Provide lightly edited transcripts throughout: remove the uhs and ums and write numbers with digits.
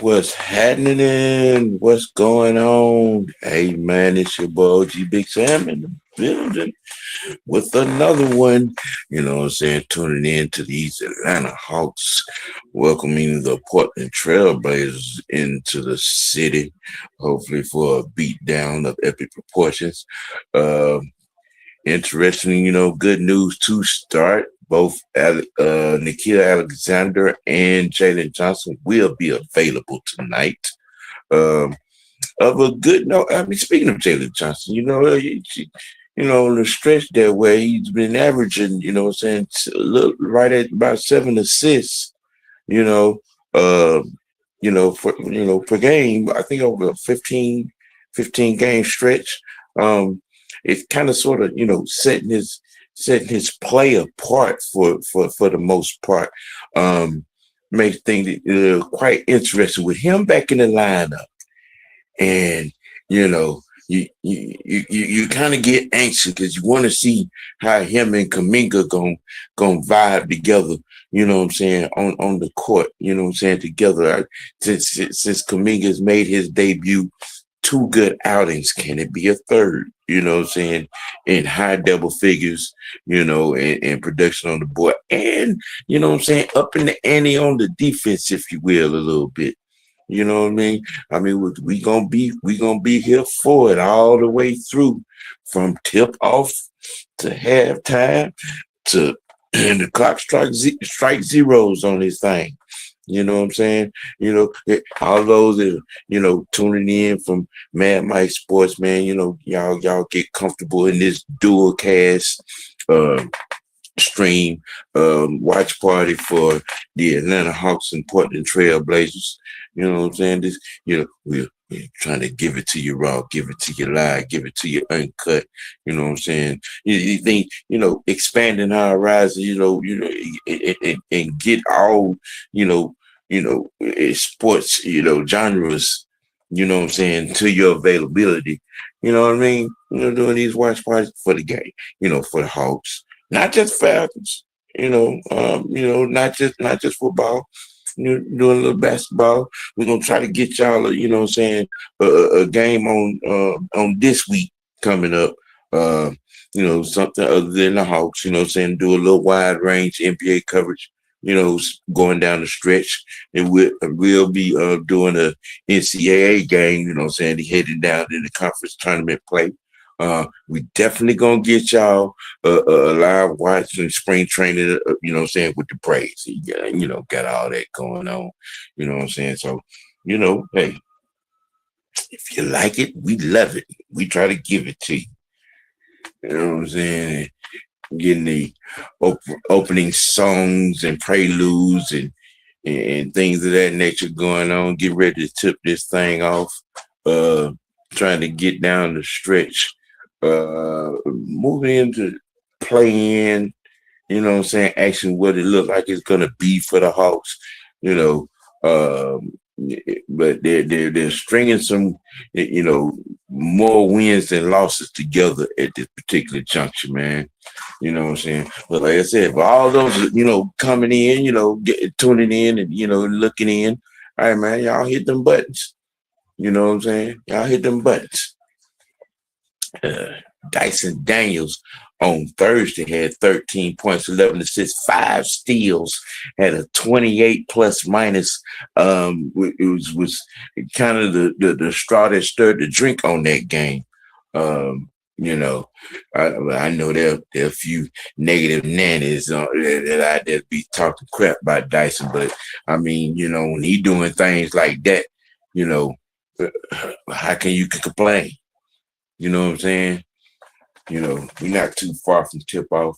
What's happening? What's going on? Hey man, it's your boy G Big Sam in the building with another one. You know what I'm saying? Tuning in to these Atlanta Hawks, welcoming the Portland Trailblazers into the city, hopefully for a beatdown of epic proportions. Uh, Interesting, good news to start. Both Nikhil Alexander and Jalen Johnson will be available tonight. Um, of a good note, I mean, speaking of Jalen Johnson, on the stretch that way, he's been averaging, what I'm saying, right at about 7 assists, you know, uh, per game. I think over a 15 game stretch. Um, it's kind of sort of, setting his play apart for the most part. Um, Makes things quite interesting with him back in the lineup. And you kind of get anxious because you want to see how him and Kaminga gon' vibe together. You know what I'm saying on the court. You know what I'm saying together. Since Kaminga's made his debut, two good outings. Can it be a third? You know what I'm saying? In high double figures, and production on the board. And, you know what I'm saying, up in the ante on the defense, if you will, a little bit. You know what I mean? I mean, we gonna be here for it all the way through, from tip off to halftime to and the clock strike zeros on this thing. You know what I'm saying? All those that tuning in from Mad Mike Sports, man. Y'all get comfortable in this dual cast uh, stream watch party for the Atlanta Hawks and Portland Trail Blazers. You know what I'm saying? This, we're trying to give it to you raw, give it to you live, give it to you uncut. You know what I'm saying? You think, expanding our horizon, and get all, sports, genres, what I'm saying, to your availability. You know what I mean? Doing these watch parties for the game, for the Hawks, not just Falcons, not just football, doing a little basketball. We're gonna try to get y'all, a game on this week coming up. Uh, Something other than the Hawks. Do a little wide range NBA coverage. Going down the stretch, and we'll be doing a NCAA game. Heading down in the conference tournament play. We definitely gonna get y'all a live watch and spring training, with the Braves. Got all that going on, you know what I'm saying? So, hey, if you like it, we love it. We try to give it to you. You know what I'm saying? Getting the opening songs and preludes and things of that nature going on. Get ready to tip this thing off. Uh, Trying to get down the stretch. Moving into playing, actually what it looks like it's gonna be for the Hawks, you know. Um, but they're stringing some, more wins than losses together at this particular juncture, man. You know what I'm saying? But like I said, for all those, coming in, tuning in and looking in, all right, man, y'all hit them buttons. You know what I'm saying? Y'all hit them buttons. Uh, Dyson Daniels on Thursday had 13 points, 11 assists, 5 steals, had a 28 plus minus. It was kind of the straw that stirred the drink on that game. Um, you know, I know there are a few negative nannies that I that be talking crap about Dyson, but I mean, when he doing things like that, you know, how can you complain? You know what I'm saying? We're not too far from tip off.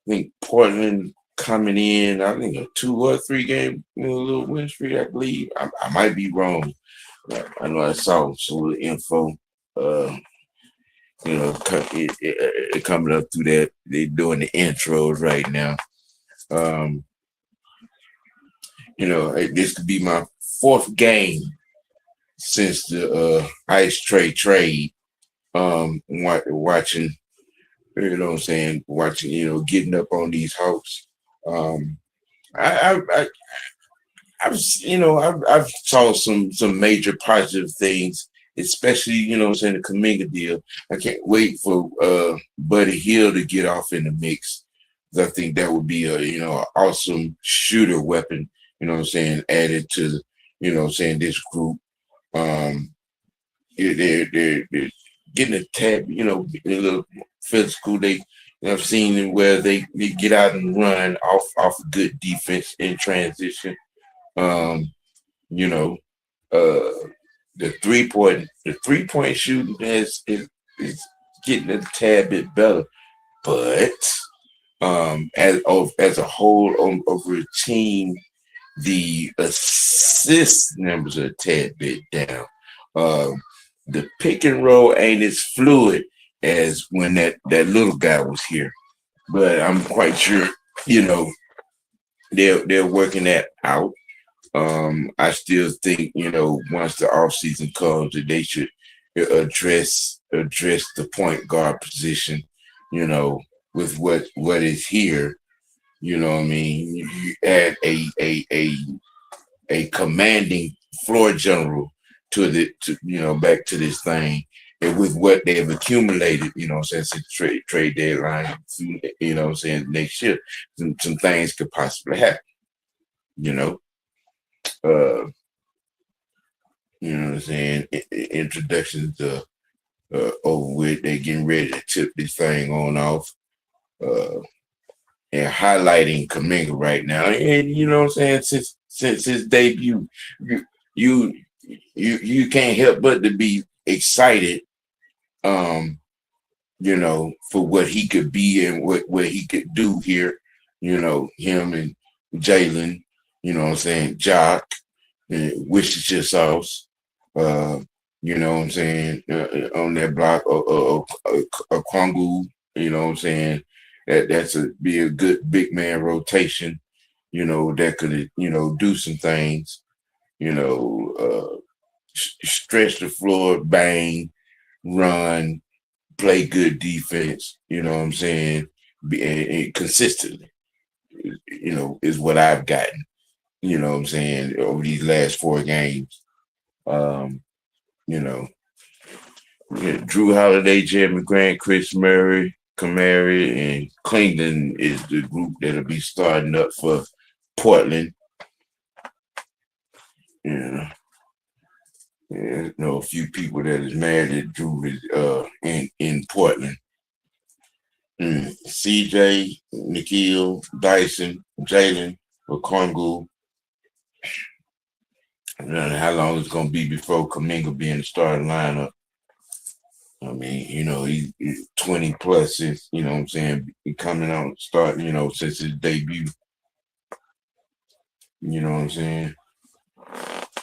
I think Portland coming in, I think a 2 or 3 game little win streak, I believe. I might be wrong. I know I saw some little info. Uh, coming up through that. They're doing the intros right now. Um, this could be my fourth game since the Ice trade. Watching, you know what I'm saying, watching, getting up on these Hawks. Um, I I've saw some major positive things, especially saying the Kaminga deal. I can't wait for Buddy Hill to get off in the mix. 'Cause I think that would be a awesome shooter weapon. Added to this group. Um, they're getting a tab. A little physical. I've seen them where they get out and run off good defense in transition. Um, you know, uh, the 3-point shooting is getting a tad bit better, but as a whole over a team, the assist numbers are a tad bit down. Um, the pick and roll ain't as fluid as when that little guy was here, but I'm quite sure they're working that out. I still think once the off season comes that they should address the point guard position, with what is here. What I mean, you add a commanding floor general back to this thing, and with what they have accumulated, since the trade deadline, next year, some things could possibly happen. You know. What I'm saying? Introductions over with. They're getting ready to tip this thing on off. And highlighting Kaminga right now. And what I'm saying, since his debut, you you you can't help but to be excited, for what he could be and what he could do here. Him and Jalen, what I'm saying, Jock, Worcestershire sauce, what I'm saying, on that block, a Kwangu, what I'm saying, that's be a good big man rotation, that could, do some things, stretch the floor, bang, run, play good defense, what I'm saying, and consistently, is what I've gotten, what I'm saying, over these last 4 games. Drew Holiday, Jeremy Grant, Chris Murray, Kamari, and Clington is the group that'll be starting up for Portland. Yeah. A few people that is mad that Drew is in Portland. CJ, Nikhil, Dyson, Jalen, Okongu. I don't know how long it's gonna be before Kaminga be in the starting lineup. I mean, he's 20 plus since, what I'm saying, coming out starting, since his debut. You know what I'm saying?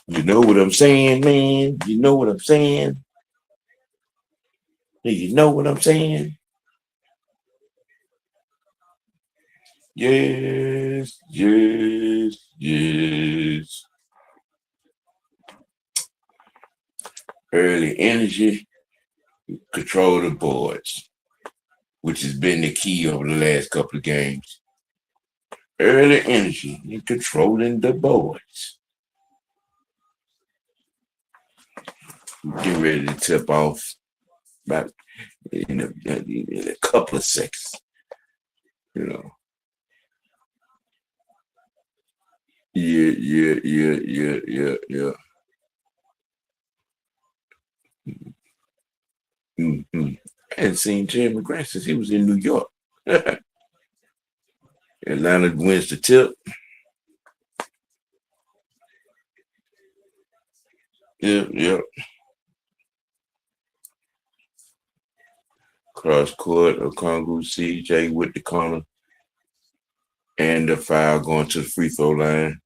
You know what I'm saying, man? You know what I'm saying? You know what I'm saying? Yes, yes, yes. Early energy, control the boards, which has been the key over the last couple of games. Early energy and controlling the boards. Get ready to tip off about in a couple of seconds. Yeah. Mm-hmm. I hadn't seen Jeremy Grant since he was in New York. Atlanta wins the tip. Yeah. Cross court, Okongu, CJ with the corner, and the foul going to the free throw line.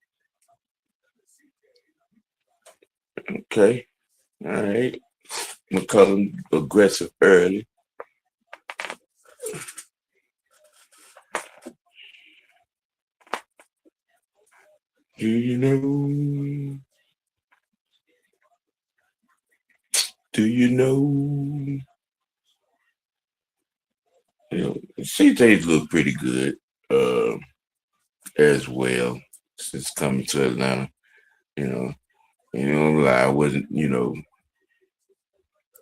Okay. All right. McCullum aggressive early. Do you know? Do you know? CJ's look pretty good as well since coming to Atlanta. You know, lie, I wasn't,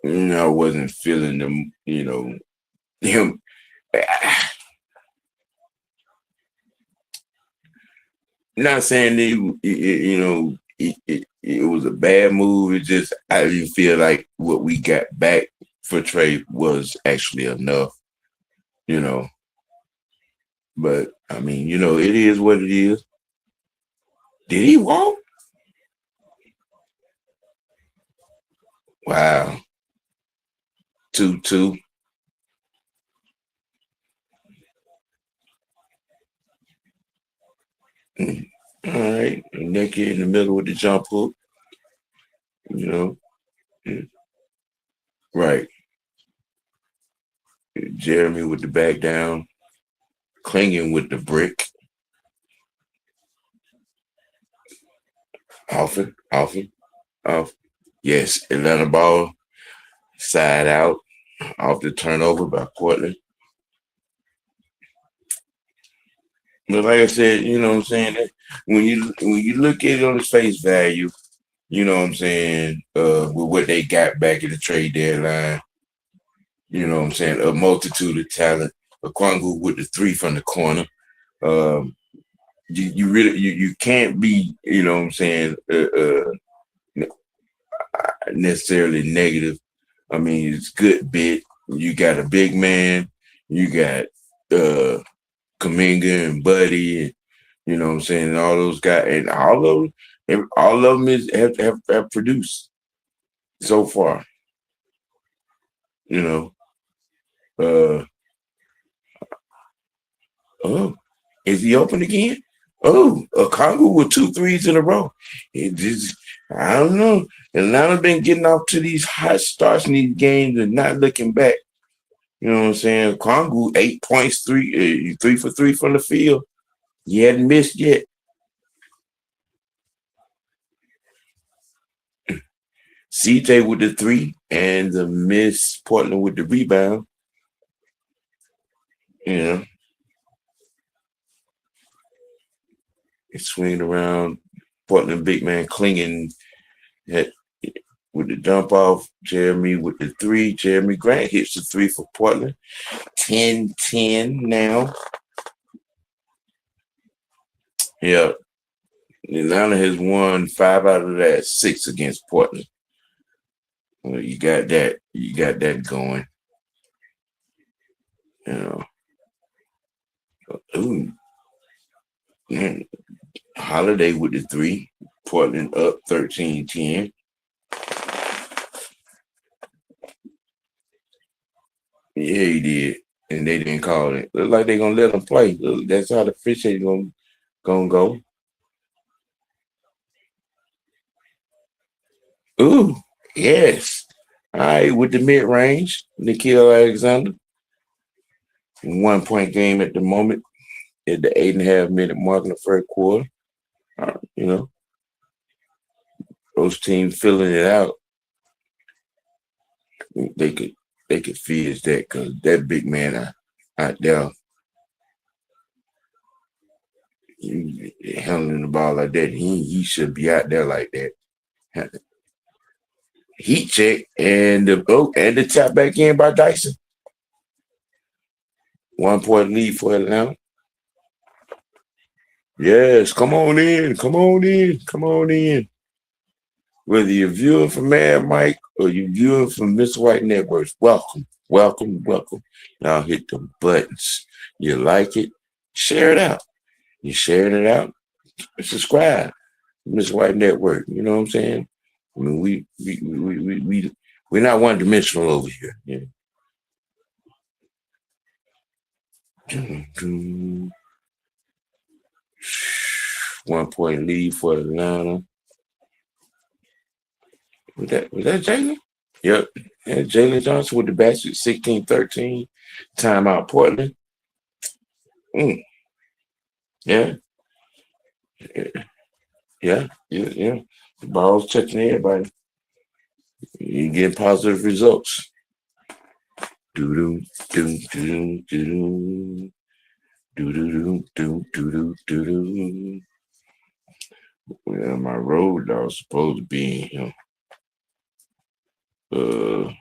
I wasn't feeling them, him. Not saying that, it was a bad move. It just, I didn't feel like what we got back for Trey was actually enough, you know. But I mean, it is what it is. Did he walk? Wow. 2-2. Mm. All right. And Nicky in the middle with the jump hook, you know. Mm. Right. Jeremy with the back down, clinging with the brick. Often. Off. Yes, Atlanta ball, side out, off the turnover by Portland. But like I said, you know what I'm saying? When you look at it on its face value, you know what I'm saying, with what they got back at the trade deadline, you know what I'm saying, a multitude of talent. Okongwu with the three from the corner. Um, you really you can't be, you know what I'm saying, necessarily negative. I mean, it's good bit. You got a big man, you got Kaminga and Buddy, and you know what I'm saying, and all those guys, and all of them have produced so far. You know, uh, oh, is he open again? Oh, a Congo with 2 threes in a row. It just, I don't know. Atlanta been getting off to these hot starts in these games and not looking back. You know what I'm saying? Congo 8 points, 3 for 3 from the field. He hadn't missed yet. CJ with the three and the miss. Portland with the rebound. You know, it's swinging around. Portland big man clinging at, with the dump off. Jeremy with the three. Jeremy Grant hits the three for Portland. 10-10 now. Yeah. Atlanta has won 5 out of that 6 against Portland. Well, you got that. You got that going. You know. Ooh. Man. Holiday with the three. Portland up 13-10. Yeah, he did. And they didn't call it. Look like they're gonna let him play. Look, that's how the fish is gonna go. Ooh, yes. All right, with the mid range, Nikhil Alexander. 1 point game at the moment at the 8.5 minute mark in the first quarter. You know, those teams filling it out. They could finish that because that big man out there handling the ball like that, he should be out there like that. Heat check and the tap back in by Dyson. 1 point lead for Atlanta. Yes, come on in, come on in, come on in. Whether you're viewing from Mad Mike or you're viewing from Miss White Networks, welcome, welcome, welcome. Now hit the buttons. You like it, share it out. You sharing it out, subscribe. Miss White Network. You know what I'm saying? I mean, we're not one dimensional over here. Yeah. 1 point lead for Atlanta. Was that Jalen? Yep. Yeah, Jalen Johnson with the basket, 16-13. Timeout Portland. Mm. Yeah. Yeah. The ball's touching everybody. You get positive results. Do do do do do do do do do do do do. Well, my road dog's supposed to be in him. Uh,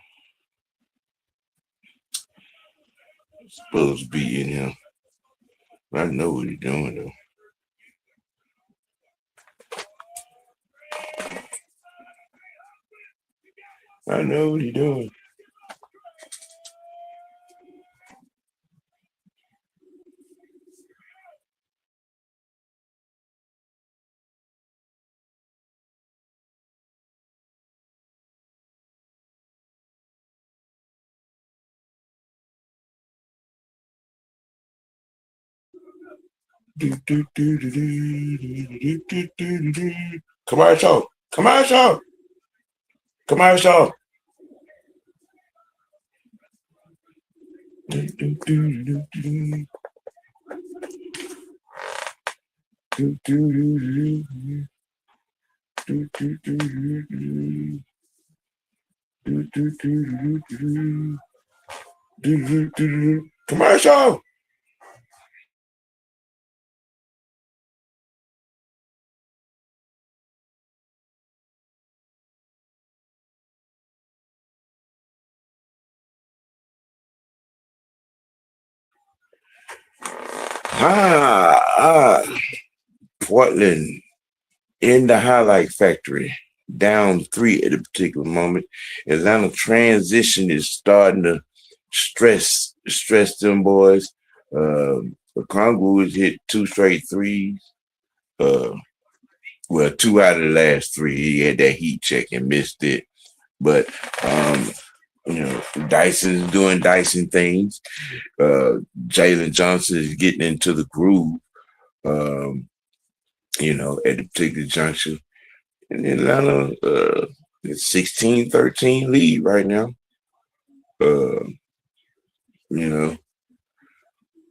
supposed to be in him. I know what he's doing though. I know what he's doing. Commercial, commercial, commercial. Commercial. Ah, Portland in the highlight factory, down three at a particular moment. Atlanta transition is starting to stress them boys. Congo has hit two straight threes. Uh, well, two out of the last three. He had that heat check and missed it. But um, Dyson's doing Dyson things. Jalen Johnson is getting into the groove. Um, at a particular juncture. In Atlanta, it's 16-13 lead right now. Uh, you know,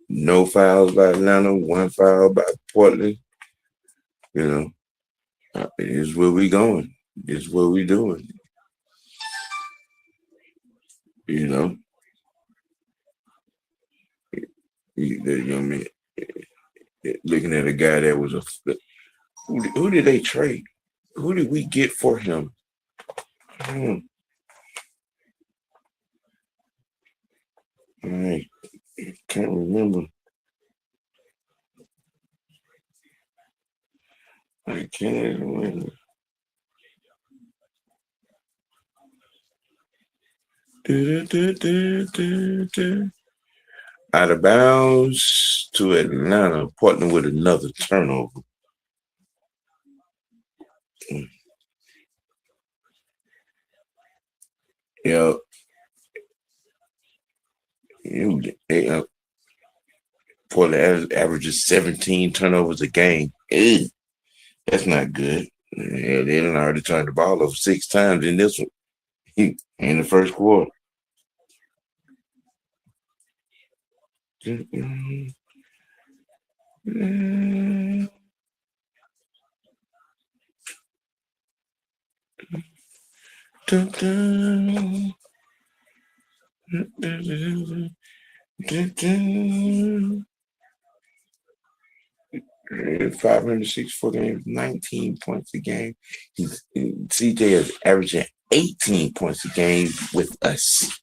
no fouls by Atlanta, one foul by Portland. You know, it is where we going. It's what we doing. You know, I mean, looking at a guy that was who did they trade? Who did we get for him? Hmm. I can't remember. I can't remember. Out of bounds to Atlanta, Portland with another turnover. Yeah, they, Portland averages 17 turnovers a game. Ew, that's not good. Yeah, they done already turned the ball over six times in this one in the first quarter. Yeah, 564 games, 19 points a game. CJ is averaging 18 points a game with us.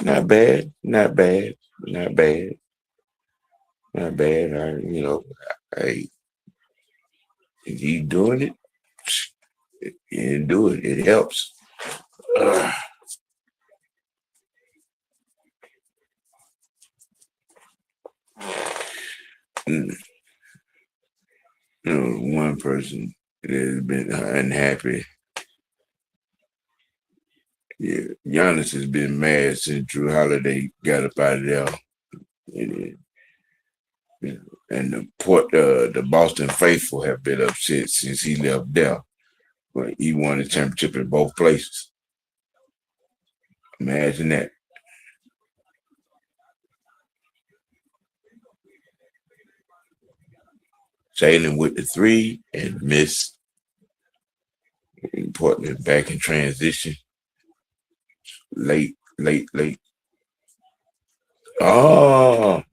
Not bad, not bad, not bad, not bad. I if you doing it, you do it. It helps. Uh, one person that has been unhappy. Yeah, Giannis has been mad since Drew Holiday got up out of there. And, the Boston faithful have been upset since he left there. But he won the championship in both places. Imagine that. Jalen with the three and miss. Portland back in transition. Late, late, late. Oh,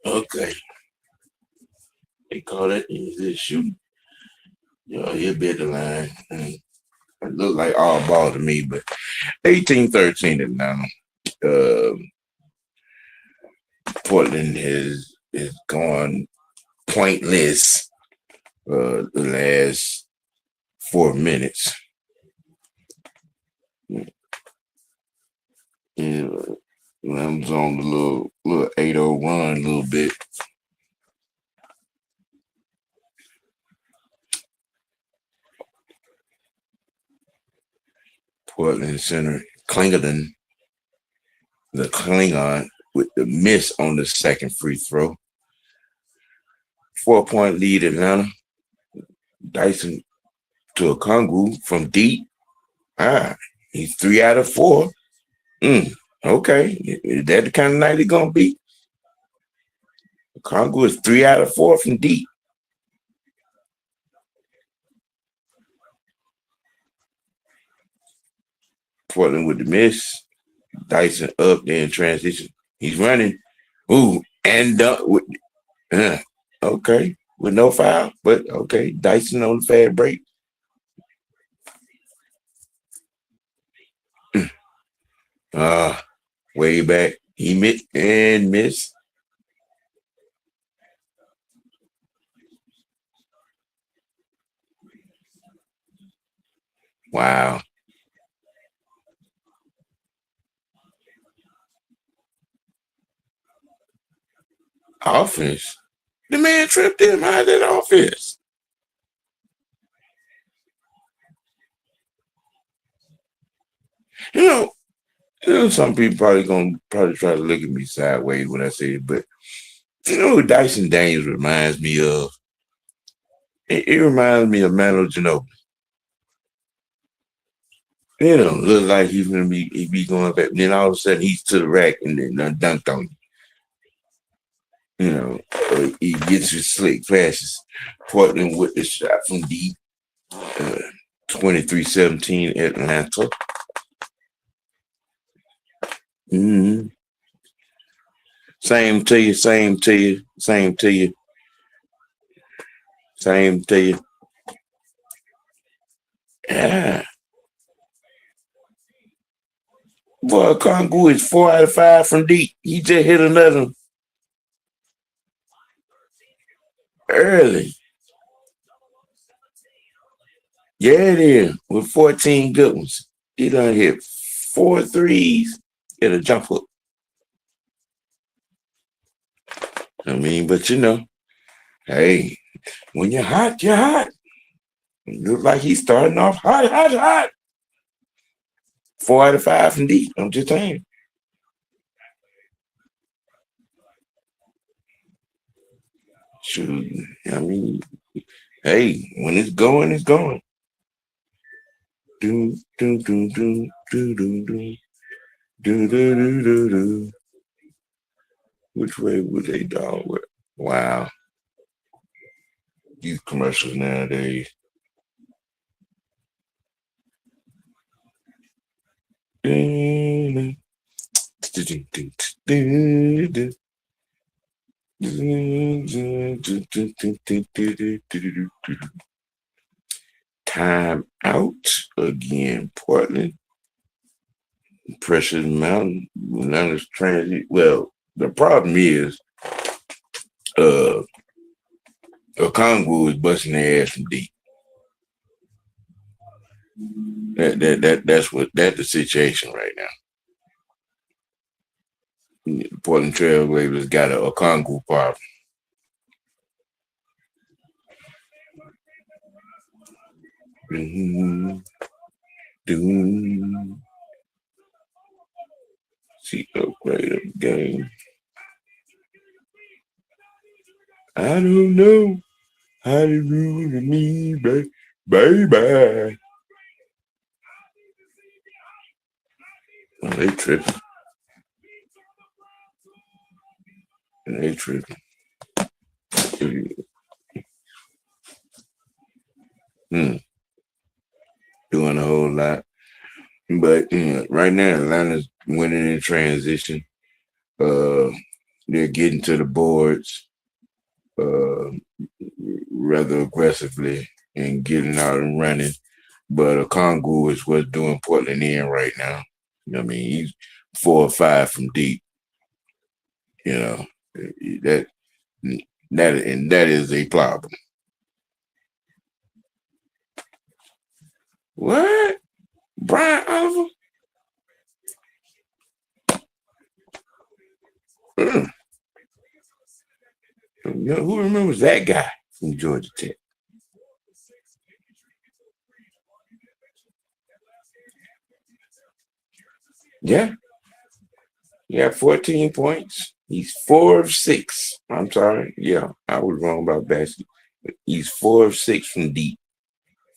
okay. They call that easy shooting. He'll be at the line. It looked like all ball to me, but 18-13 Atlanta. Uh, Portland is gone pointless the last 4 minutes. Yeah, Rams on the little 801 a little bit. Portland center Klingerton, the Klingon with the miss on the second free throw. 4-point lead Atlanta. Dyson to a Kongu from deep. He's 3 out of 4. Okay. Is that the kind of night he's gonna be? Kongu is 3 out of 4 from deep. Portland with the miss. Dyson up there in transition. He's running. Ooh, and with okay. With no foul, but okay. Dyson on the fast break. Way back. He missed and missed. Wow. Offense. The man tripped him. How's that offense? You know, some people probably try to look at me sideways when I say it, but you know who Dyson Daniels reminds me of? It reminds me of Manu Ginobili. Look like he's gonna be going back. Then all of a sudden he's to the rack and then dunked on you. He gets his slick passes. Portland with the shot from deep. 23-17 Atlanta. Mm-hmm. Same to you, same to you, same to you, same to you. Yeah. Boy, Kongu is 4 out of 5 from deep. He just hit another early. Yeah, it is. With 14 good ones. He done hit 4 threes and a jump hook. I mean, but hey, when you're hot, you're hot. It looks like he's starting off hot, hot, hot. 4 out of 5 from deep. I'm just saying. Shoot, I mean, hey, when it's going, it's going. Do do do do do do do do do do do do. Which way would they dog with? Wow, these commercials nowadays. Time out again, Portland. Precious Mountain. Atlanta's transit. Well, the problem is, Okongwu is busting their ass from deep. That's the situation right now. The Portland Trailblazers got a Okongwu problem. See upgrade of the game. I don't know how to do to me, baby. Oh, they tripping. They tripping. Doing a whole lot. But right now, Atlanta's winning in transition. They're getting to the boards rather aggressively. and getting out and running. But Congo is what's doing Portland in right now. I mean, he's 4 or 5 from deep. You know that that is a problem. What? Brian Oliver? Mm. You know, who remembers that guy from Georgia Tech? Yeah, he got 14 points. He's 4 of 6. I'm sorry. Yeah, I was wrong about basket. He's 4 of 6 from deep,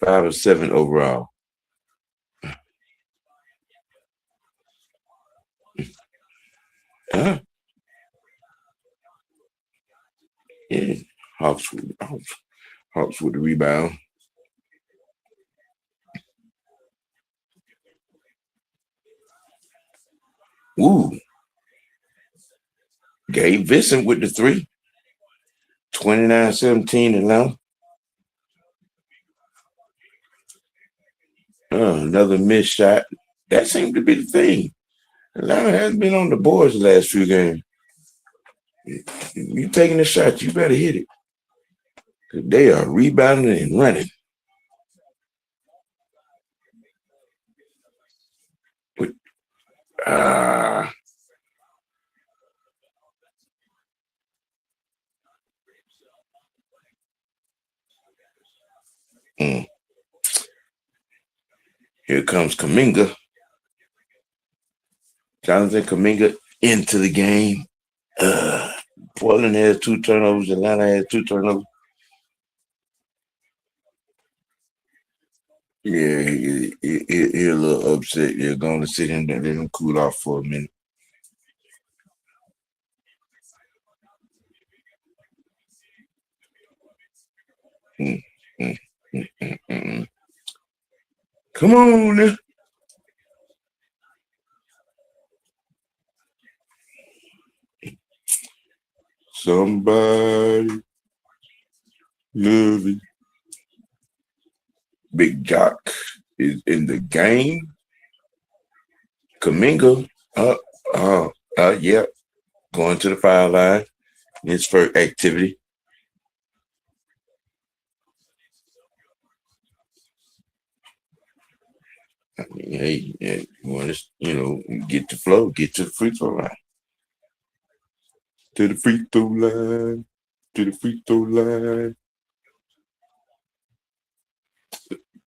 5 of 7 overall. Huh? Yeah. Hawks, Hawks with the rebound. Ooh, Gabe Vincent with the three. 29-17 Atlanta. Another missed shot. That seemed to be the thing. Atlanta has been on the boards the last few games. You taking a shot, you better hit it. They are rebounding and running. Ah, mm. Here comes Kaminga. Jonathan Kaminga into the game. Uh, Portland has 2 turnovers. Atlanta has 2 turnovers. Yeah, he a little upset. You're going to sit in there and let him cool off for a minute. Mm, mm, mm. Come on now. Somebody love it. Big Jock is in the game. Kaminga, uh, yeah, going to the foul line. His first activity. I mean, hey, you want to, get the flow, get to the free throw line. To the free throw line. To the free throw line.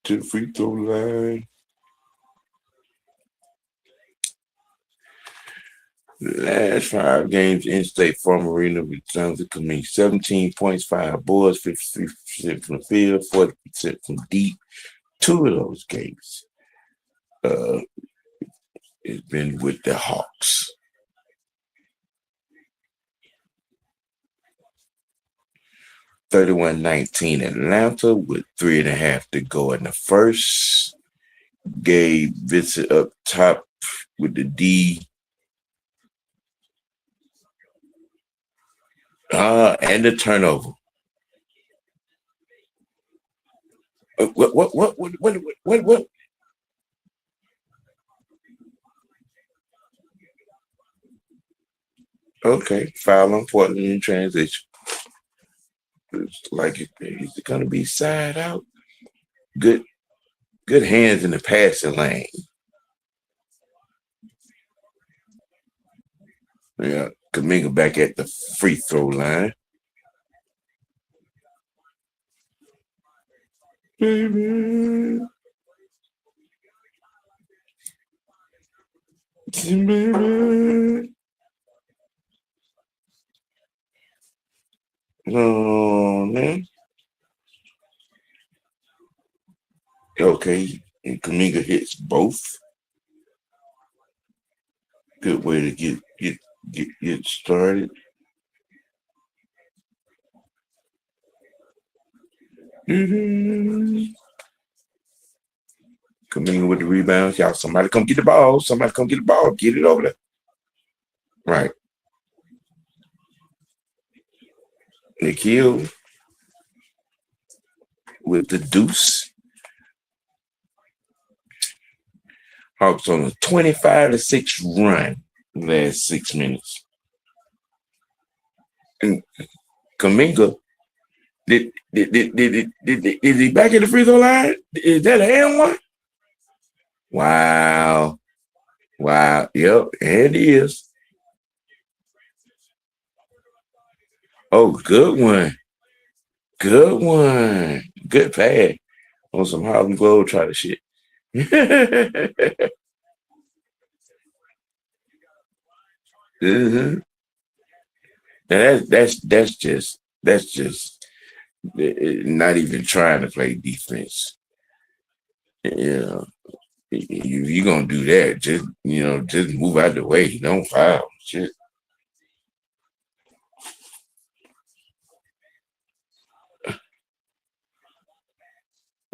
To the free throw line. The last 5 games in State Farm Arena with Jonathan Kaminga, 17 points, 5 boards, 53% from the field, 40% from deep. 2 of those games uh, has been with the Hawks. 31-19 Atlanta with 3.5 to go in the first. Gabe Vincent up top with the D. And the turnover. What? Okay, foul on Portland in transition. It's like it's going to be side out. Good, good hands in the passing lane. Yeah, Kaminga back at the free throw line. Baby, baby. Oh man. Okay, and Kaminga hits both. Good way to get started. Mm-hmm. Kaminga with the rebounds. Y'all, somebody come get the ball. Somebody come get the ball. Get it over there. Right. Nikhil. with the deuce. Hawks on a 25-6 run last 6 minutes. And Kaminga, is he back at the free throw line? Is that an and one? Wow. Wow. Yep. And it is. Oh, good one. Good one. Good pass on some Harlem Globetrotter shit. Mm-hmm. That's just not even trying to play defense. Yeah, you gonna do that? Just move out the way. Don't foul. Shit.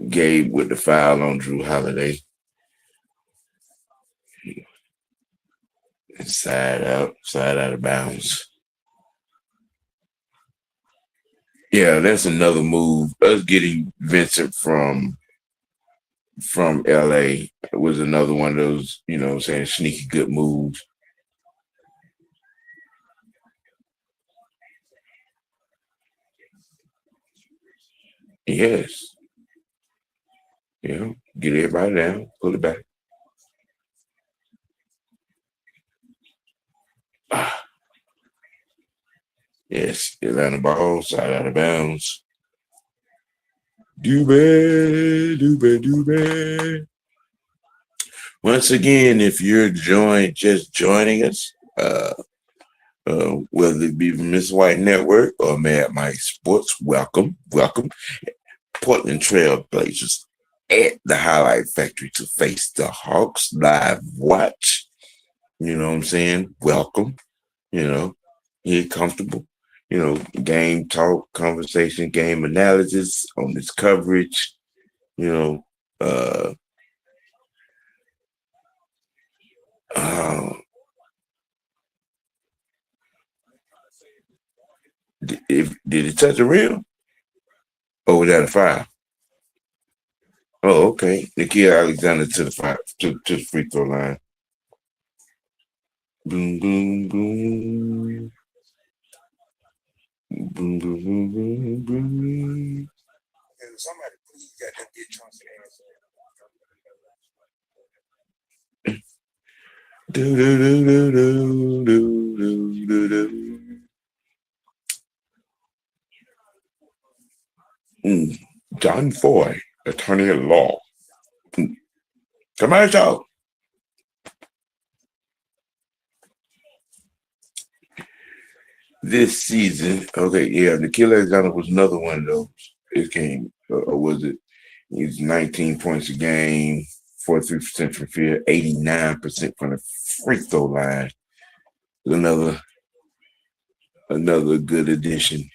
Gabe with the foul on Drew Holiday. Side out of bounds. Yeah, that's another move. Us getting Vincent from LA was another one of those, saying sneaky good moves. Yes. Get everybody down, pull it back. Ah, yes, Atlanta ball, side out of bounds. Do bad. Once again, if you're just joining us, whether it be from Miss White Network or Mad Mike Sports, welcome. Portland Trailblazers at the Highlight Factory to face the Hawks live watch. You know what I'm saying? Welcome. Get comfortable. Game talk, conversation, game analysis on this coverage. You know, uh, uh did it touch the rim? Or was that a foul? Oh, okay. Nikhil Alexander to the to the free throw line. Boom, boom, boom. Boom, boom, boom, boom, boom. Somebody please got to get Johnson do do do do do do do do. John Foy, attorney at law. Commercial. This season, okay, yeah, Nikhil Alexander was another one of those. It came, or was it? He's 19 points a game, 43% from field, 89% from the free throw line. Another good addition.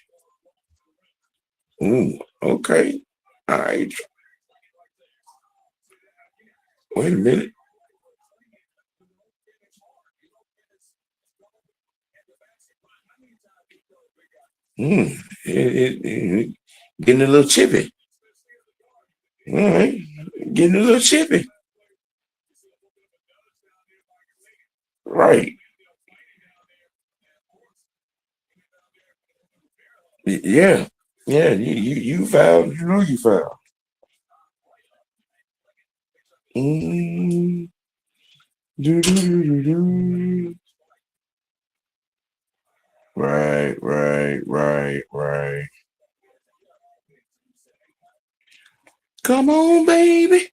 Okay. All right. Wait a minute. Getting a little chippy. All right. Getting a little chippy. Right. Yeah. Yeah. You fouled. You know you fouled. Mm, do, do, do, do, do. Right. Come on, baby.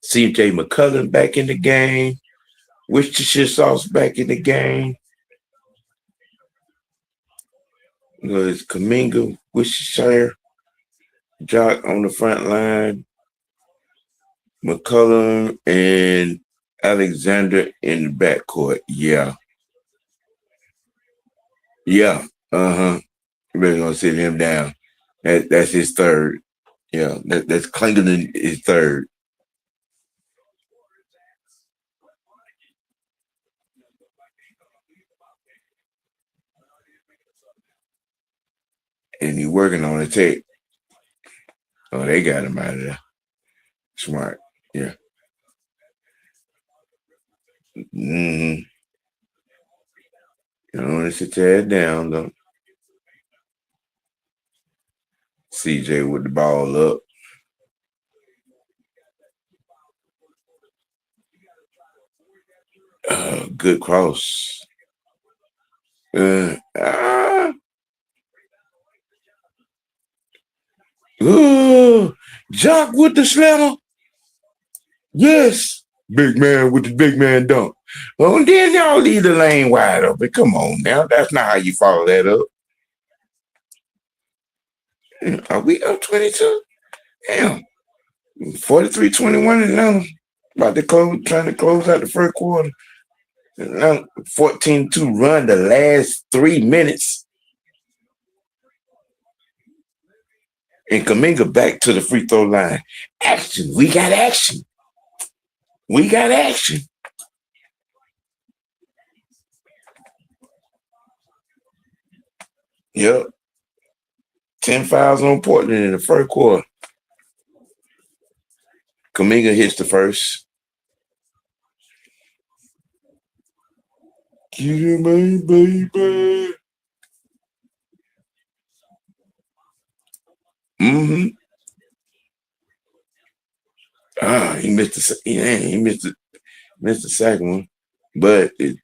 CJ McCullum back in the game. Worcestershire sauce back in the game. It's Kaminga, Worcestershire, Jock on the front line, McCullum, and Alexander in the backcourt. Yeah. Yeah. Uh-huh. We're gonna sit him down. That's his third. Yeah, that's Clinton is third. And he's working on a tape. Oh, they got him out of there. Smart. Yeah. Mm-hmm. You don't want to sit your head down, though. CJ with the ball up. Good cross. Uh, ah, Jock with the slammer. Yes. Big man with the big man dunk. Well, then y'all leave the lane wide open. Come on now. That's not how you follow that up. Are we up 22? Damn. 43-21 and now about to close, trying to close out the first quarter. Now 14-2 run the last 3 minutes. And Kaminga back to the free throw line. Action. We got action. We got action. Yep. 10 fouls on Portland in the first quarter. Kaminga hits the first. Get him, baby. Mm-hmm. He missed the second one. But it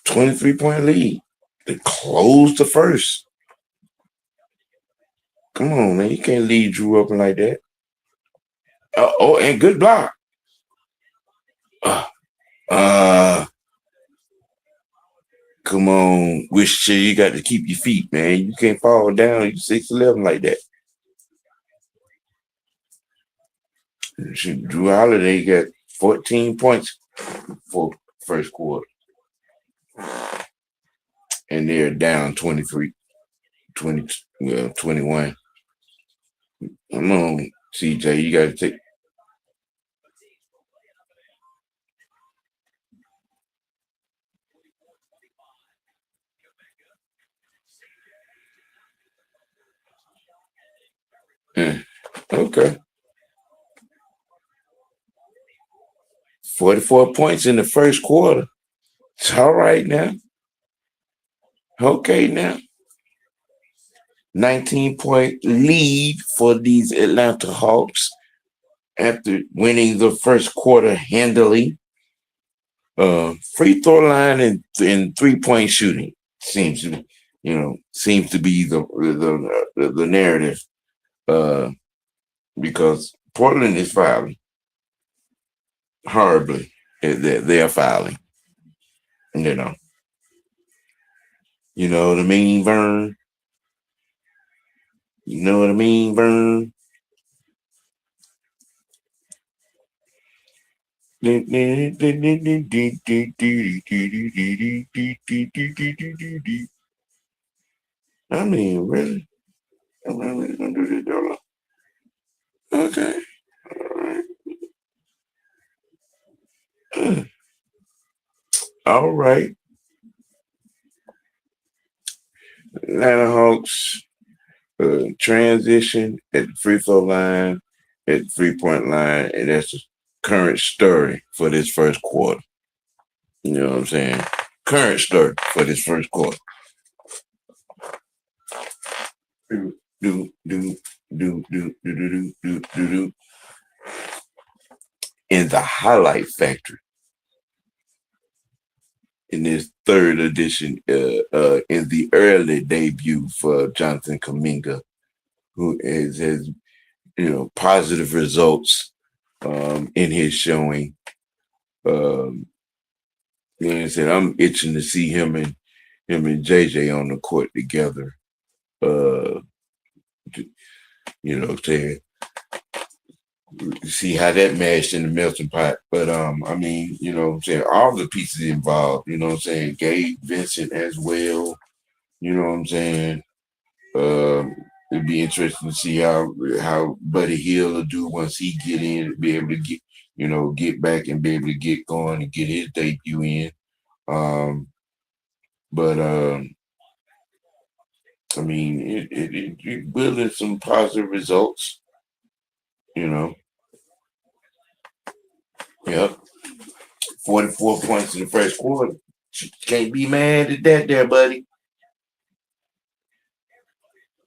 23-point lead. They closed the first. Come on, man. You can't lead Drew open like that. And good block. Come on. Wish you got to keep your feet, man. You can't fall down. You 6'11" like that. Drew Holiday got 14 points for first quarter. And they're down 23, 21. Come on, CJ. You got to take. Okay. 44 points in the first quarter. It's all right now. Okay now. 19-point lead for these Atlanta Hawks after winning the first quarter handily. Free throw line and 3-point shooting seems to be the narrative. Because Portland is fouling horribly. They are fouling. You know what I mean, Vern? You know what I mean, Vern? I mean, really? Am I really gonna do this, Dolo? Okay. All right. All right. Atlanta Hawks transition at the free throw line, at the 3-point line, and that's the current story for this first quarter. You know what I'm saying? Current story for this first quarter. In the highlight factory in this third edition, in the early debut for Jonathan Kaminga, who has positive results in his showing. Like I said, I'm itching to see him and JJ on the court together. Saying see how that mashed in the melting pot. But I mean, saying all the pieces involved. Gabe Vincent as well. You know what I'm saying? It'd be interesting to see how Buddy Hill will do once he get in, be able to get back and be able to get going and get his debut in. But I mean, you're building some positive results. You know. Yep. 44 points in the first quarter. Can't be mad at that, there, buddy.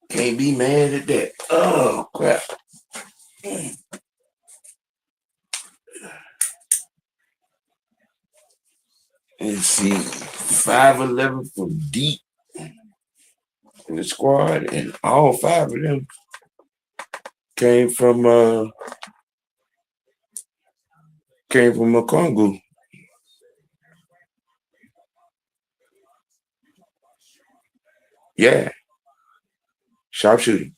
Can't be mad at that. Oh crap. Let's see. 5'11" from deep in the squad, and all five of them came from a Congo. Yeah. Sharpshooting.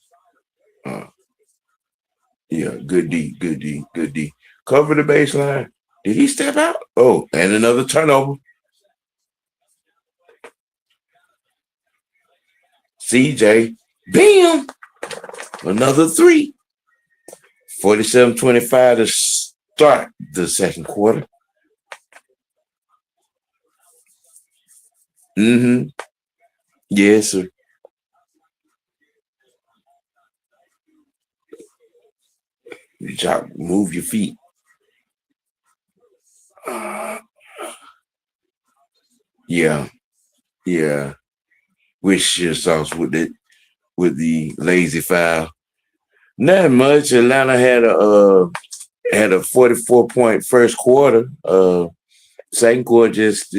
Yeah, good D, good D, good D. Cover the baseline. Did he step out? Oh, and another turnover. CJ. Bam! Another three. 47-25 to start the second quarter. Mm-hmm. Yes, sir. Move your feet. Yeah, yeah. Wish your sauce with the lazy foul. Not much. Atlanta had a 44-point first quarter. Second quarter just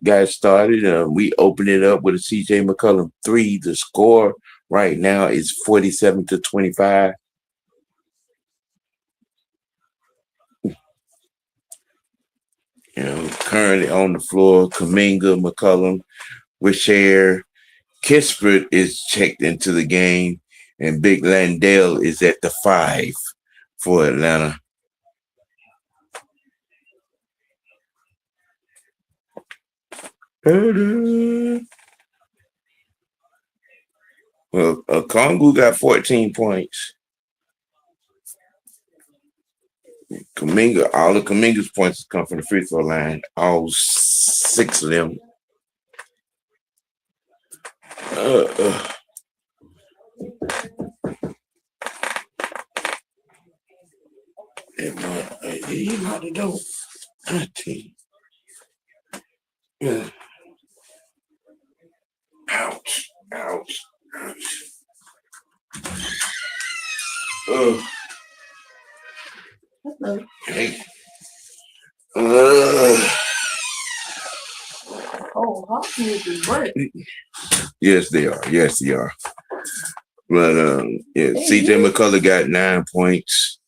got started. We opened it up with a CJ McCollum 3. The score right now is 47-25. Currently on the floor, Kuminga, McCollum, Wishair, Kispert is checked into the game, and Big Landale is at the 5 for Atlanta. Well, Kongu got 14 points. Kuminga, all of Kuminga's points come from the free throw line. All 6 of them. He not the door. I tell you. Yeah. Ouch. Ouch. Ouch. Hey. Hawks need to work. Yes, they are. Yes, they are. But yeah, CJ McCullough got 9 points.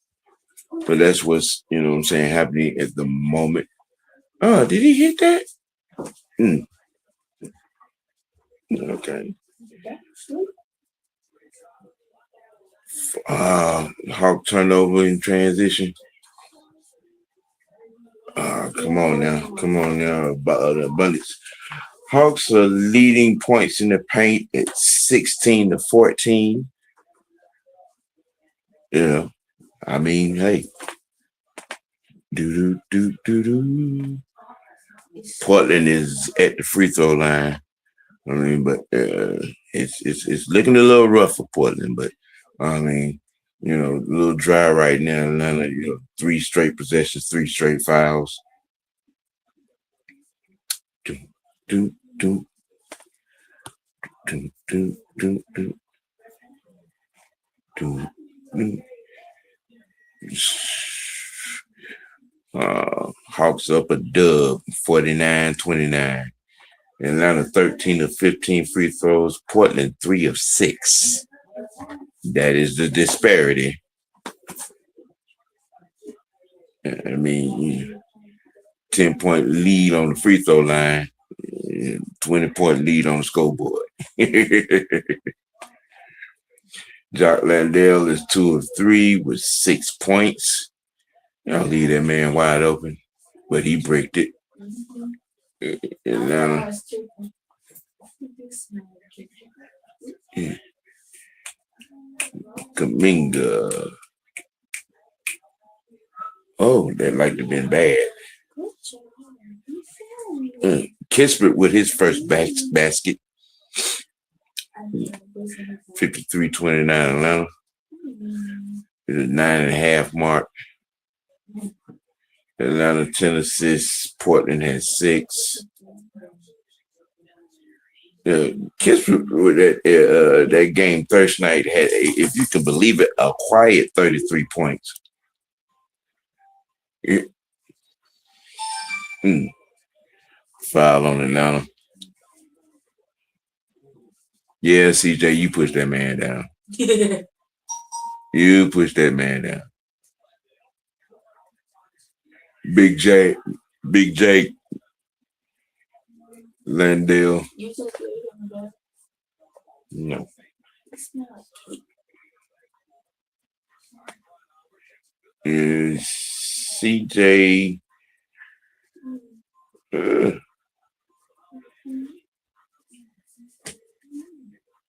But that's what's, what I'm saying, happening at the moment. Oh, did he hit that? Okay. Hawk turnover in transition. Come on now. Bullets. Hawks are leading points in the paint at 16-14. Yeah. I mean, hey. Do. Portland is at the free throw line. I mean, but it's looking a little rough for Portland, but I mean, a little dry right now. Atlanta, 3 straight possessions, 3 straight fouls. Hawks up a dub, 49-29. Atlanta 13 of 15 free throws. Portland 3 of 6. That is the disparity. I mean, 10-point lead on the free throw line, 20-point lead on the scoreboard. Jock Landale is 2 of 3 with 6 points. I'll leave that man wide open, but he bricked it. Atlanta. Kuminga. Oh, that might have been bad. Kispert with his first basket. 53-29 Atlanta. The 9.5 mark. Atlanta 10 assists. Portland had 6. Kids with that game Thursday night had, if you can believe it, a quiet 33 points. Foul on Atlanta. Yeah, CJ, you push that man down. You push that man down. Big J, Landale. No. Is CJ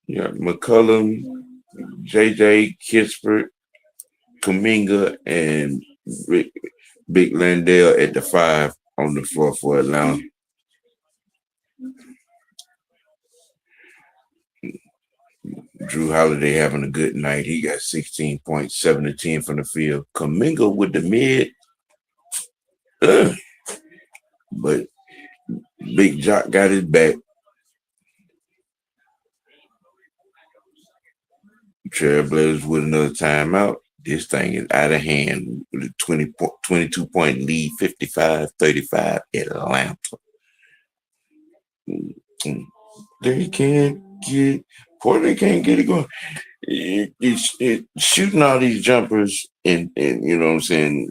yeah, McCullum, JJ, Kispert, Kuminga, and Big Landale at the 5 on the floor for Atlanta. Drew Holiday having a good night. He got 16 points, 7 to 10 from the field. Kuminga with the mid. But Big Jock got his back. Trailblazers with another timeout. This thing is out of hand with a 22-point lead, 55-35 Atlanta. They can't get, Portland can't get it going. It's shooting all these jumpers and you know what I'm saying,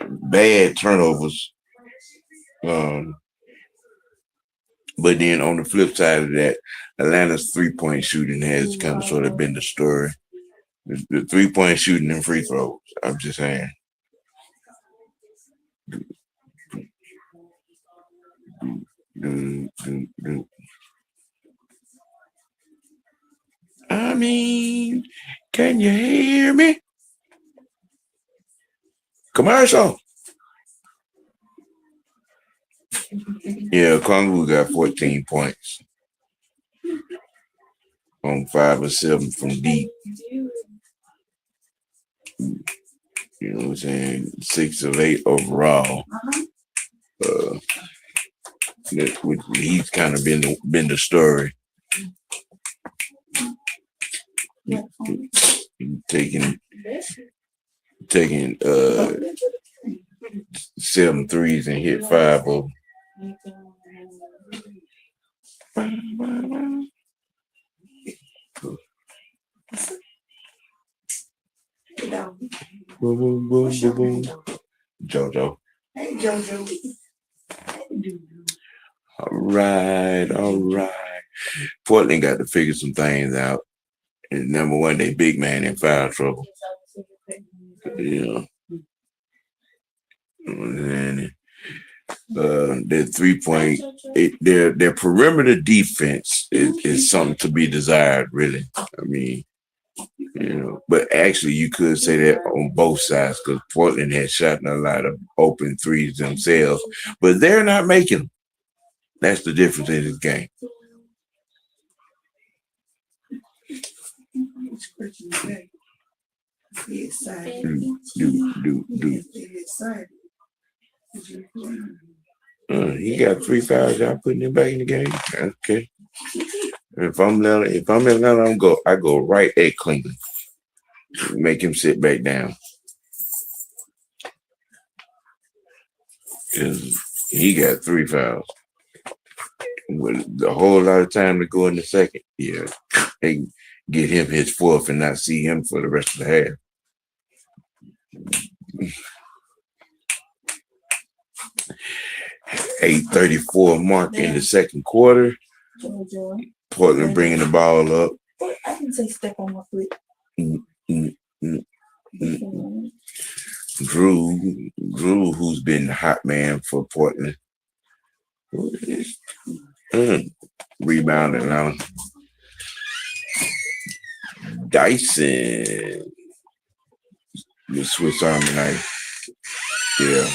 bad turnovers. But then on the flip side of that, Atlanta's 3-point shooting has kind of sort of been the story. The 3-point shooting and free throws. I'm just saying. I mean, can you hear me? Commercial. Yeah, Kongu got 14 points on 5 or 7 from deep. You know what I'm saying? 6 of 8 overall. He's kind of been the story. Taking 7 threes and hit 5 of them. Boom, boom, boom, boom, boom. JoJo. Hey, JoJo. All right. Portland got to figure some things out. And number one, they big man in foul trouble. Yeah. And their 3-point, their perimeter defense is something to be desired, really. I mean, you know, but actually you could say that on both sides because Portland has shot a lot of open threes themselves, but they're not making them. That's the difference in this game. He got 3 fouls. Y'all putting him back in the game. Okay. If I'm Atlanta, I go right at Cleveland. Make him sit back down. He got 3 fouls. With a whole lot of time to go in the second. Yeah. They get him his 4th and not see him for the rest of the half. 8:34 mark in the second quarter. Portland bringing the ball up. I can say step on my foot. Drew, who's been the hot man for Portland. Rebounding now. Dyson. The Swiss Army knife. Yeah.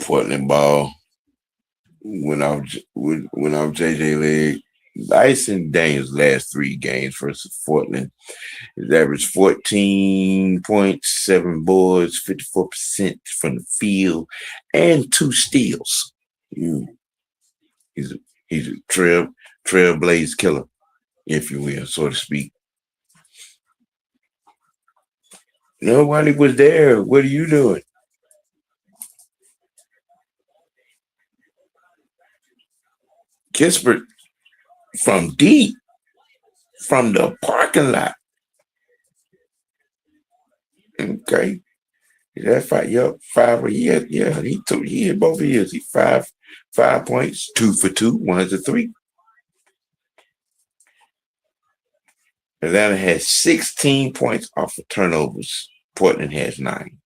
Portland ball. When I was JJ Leg, Dyson Daniels' last 3 games versus Portland, his average 14.7 boards, 54% from the field, and 2 steals. Mm, he's a trailblaze killer, if you will, so to speak. Nobody was there. What are you doing? Kispert from deep, from the parking lot. Okay. That 5, yep, 5. Yeah, he hit both years. He 5 points, 2 for 2, 1 to 3. Atlanta has 16 points off of turnovers. Portland has 9.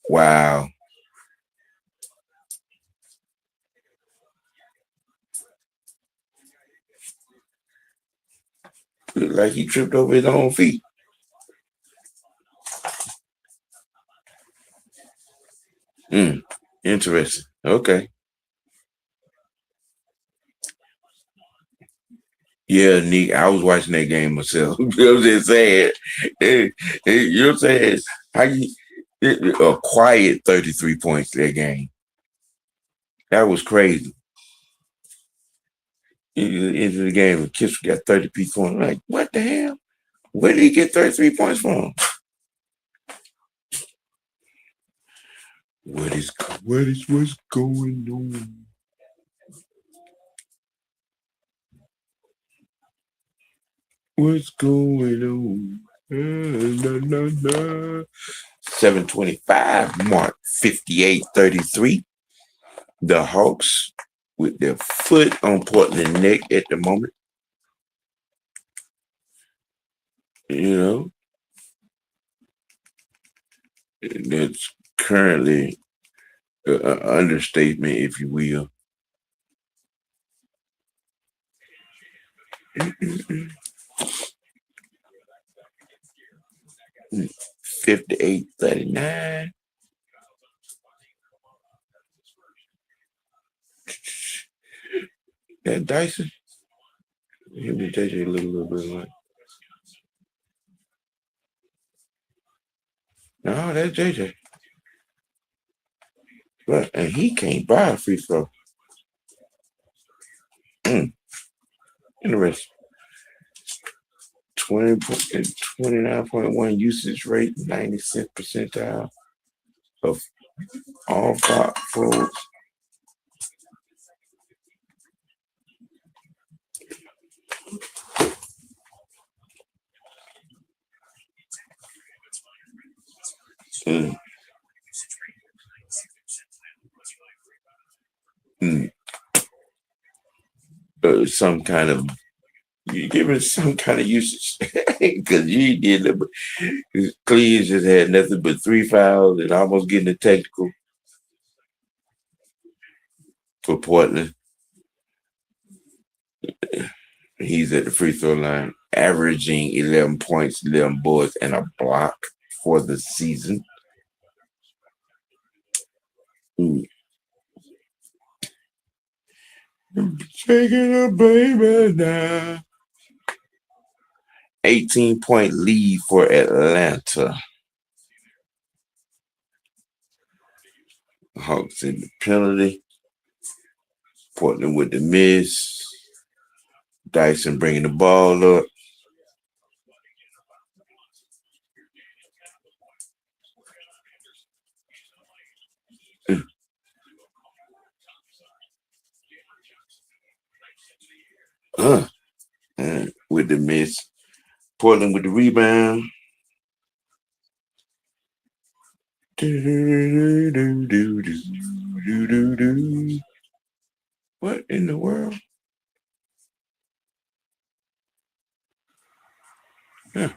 Wow. Looked like he tripped over his own feet. Interesting. Okay. Yeah, Nick, I was watching that game myself. You know what I'm just saying? You know what I'm saying? How you a quiet 33 points that game. That was crazy. Into the game, and Kiss got 30 points. I'm like, what the hell? Where did he get 33 points from? What's going on? What's going on? 725 mark, 58-33. The Hawks with their foot on Portland neck at the moment. You know, that's currently an understatement, if you will. 58-39. That Dyson. Let me take you a little bit like. No, that's JJ. But and he can't buy a free throw. Interesting. 29.1 usage rate, 96th percentile of all five forwards. Mm. Mm. Some kind of you give it some kind of usage because you did it. Cleveland just had nothing but 3 fouls and almost getting a technical for Portland. He's at the free throw line, averaging 11 points, 11 boards, and a block for the season. Mm. Taking a baby now. 18-point lead for Atlanta. Hawks in the penalty. Portland with the miss. Dyson bringing the ball up. With the miss. Portland with the rebound. What in the world? Yeah.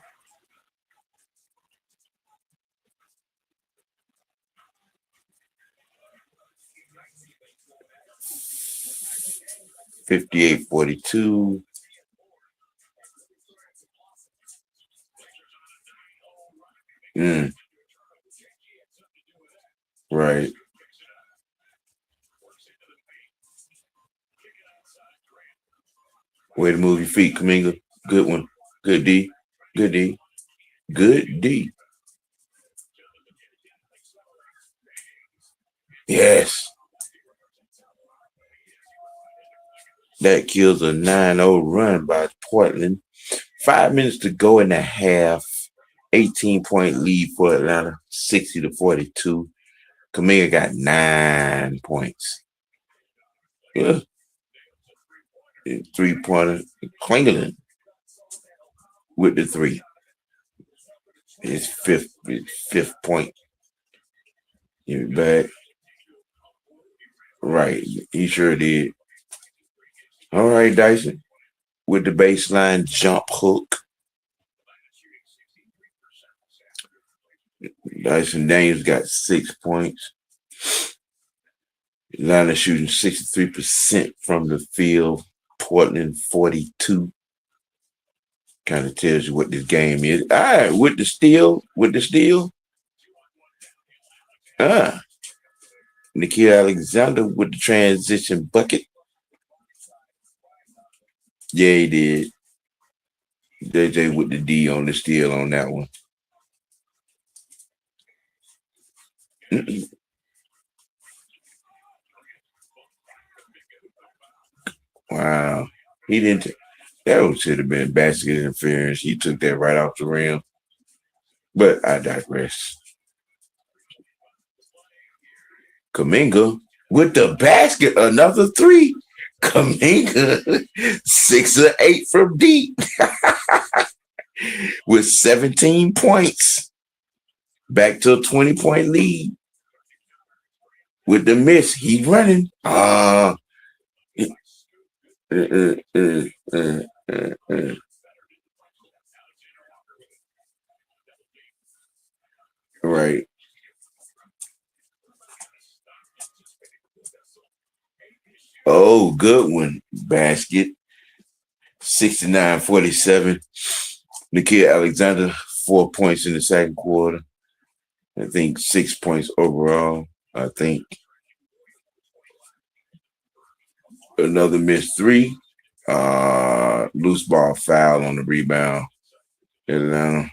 58-42. Right. Way to move your feet, Kaminga. Good one. Good D. Good D. Good D. Yes. That kills a 9-0 run by Portland. 5 minutes to go in the half. 18-point lead for Atlanta, 60-42. Kaminga got 9 points. Yeah. 3-pointer. Klingerland with the three. His fifth point. Give it back. Right. He sure did. All right, Dyson. With the baseline jump hook. Dyson Daniels got 6 points. Atlanta shooting 63% from the field. Portland 42. Kind of tells you what this game is. All right, with the steal. Nikhil Alexander with the transition bucket. Yeah, he did. JJ with the D on the steal on that one. Wow. He didn't. That should have been basket interference. He took that right off the rim. But I digress. Kaminga with the basket, another three. Kaminga, 6 of 8 from deep with 17 points. Back to a 20-point lead. With the miss, he's running. Right. Oh, good one. Basket. 69-47. Nikhil Alexander, 4 points in the second quarter. I think 6 points overall. I think another missed three. Loose ball foul on the rebound. Atlanta.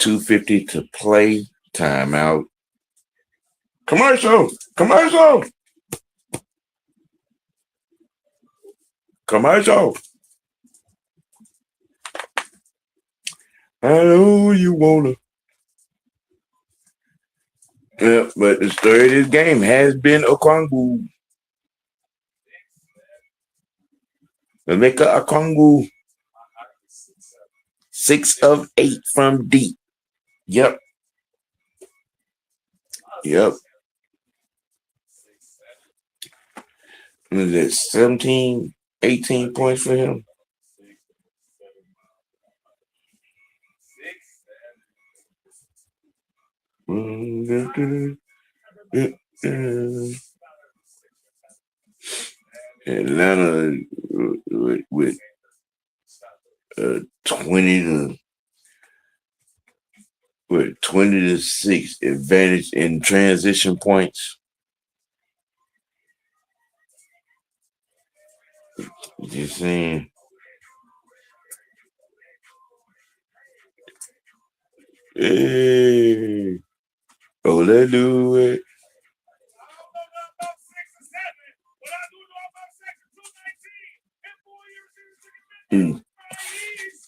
$2.50 to play. Timeout. Commercial. I know you wanna. Yeah, but the story of this game has been Okongwu. Emeka Okongwu. 6 of 8 from deep. Yep. What is it? 17, 18 points for him. Atlanta with 20-6 advantage in transition points. Just saying. Hey. Oh, let's do it.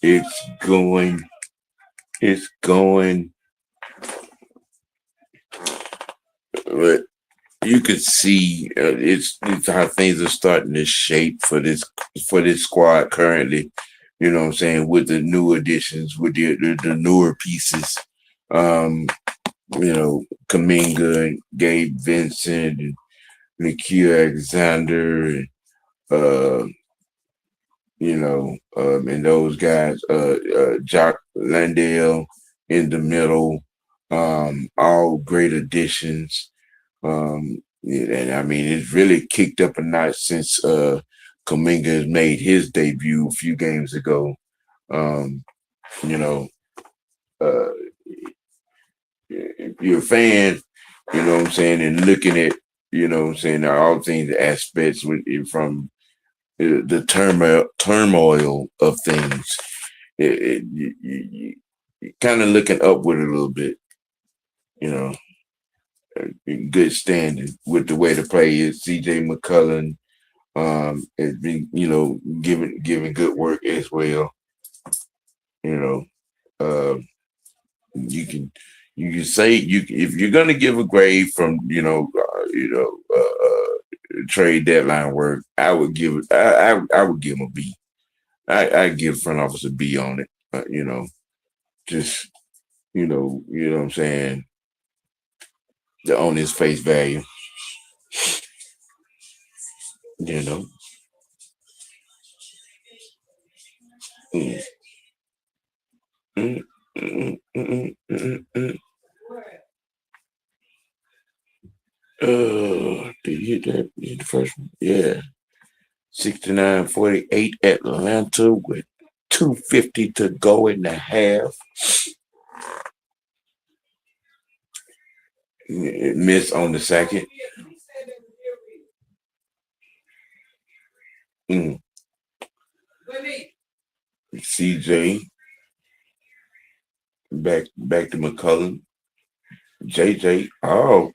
It's going. But you could see it's how things are starting to shape for this squad currently. You know what I'm saying? With the new additions, with the newer pieces. Kaminga and Gabe Vincent and Nikhil Alexander and and those guys, Jock Landale in the middle, all great additions. And I mean, it's really kicked up a notch since Kaminga has made his debut a few games ago. You know, uh, if you're a fan, you know what I'm saying, and looking at, you know what I'm saying, all things, aspects from the turmoil of things, you kind of looking upward a little bit, you know, in good standing with the way the play is. CJ McCullough has been, you know, giving good work as well. You know, uh, you can say if you're gonna give a grade from trade deadline work, I would give it. I would give him a B. I give front office a B on it. You know, just you know what I'm saying. On his face value, you know. Mm, mm, mm, mm, mm, mm. Did you hit that? You hit the first one? Yeah. 69-48 Atlanta with 2:50 to go in the half. Miss on the second. Mm. CJ back to McCullough. JJ. Oh,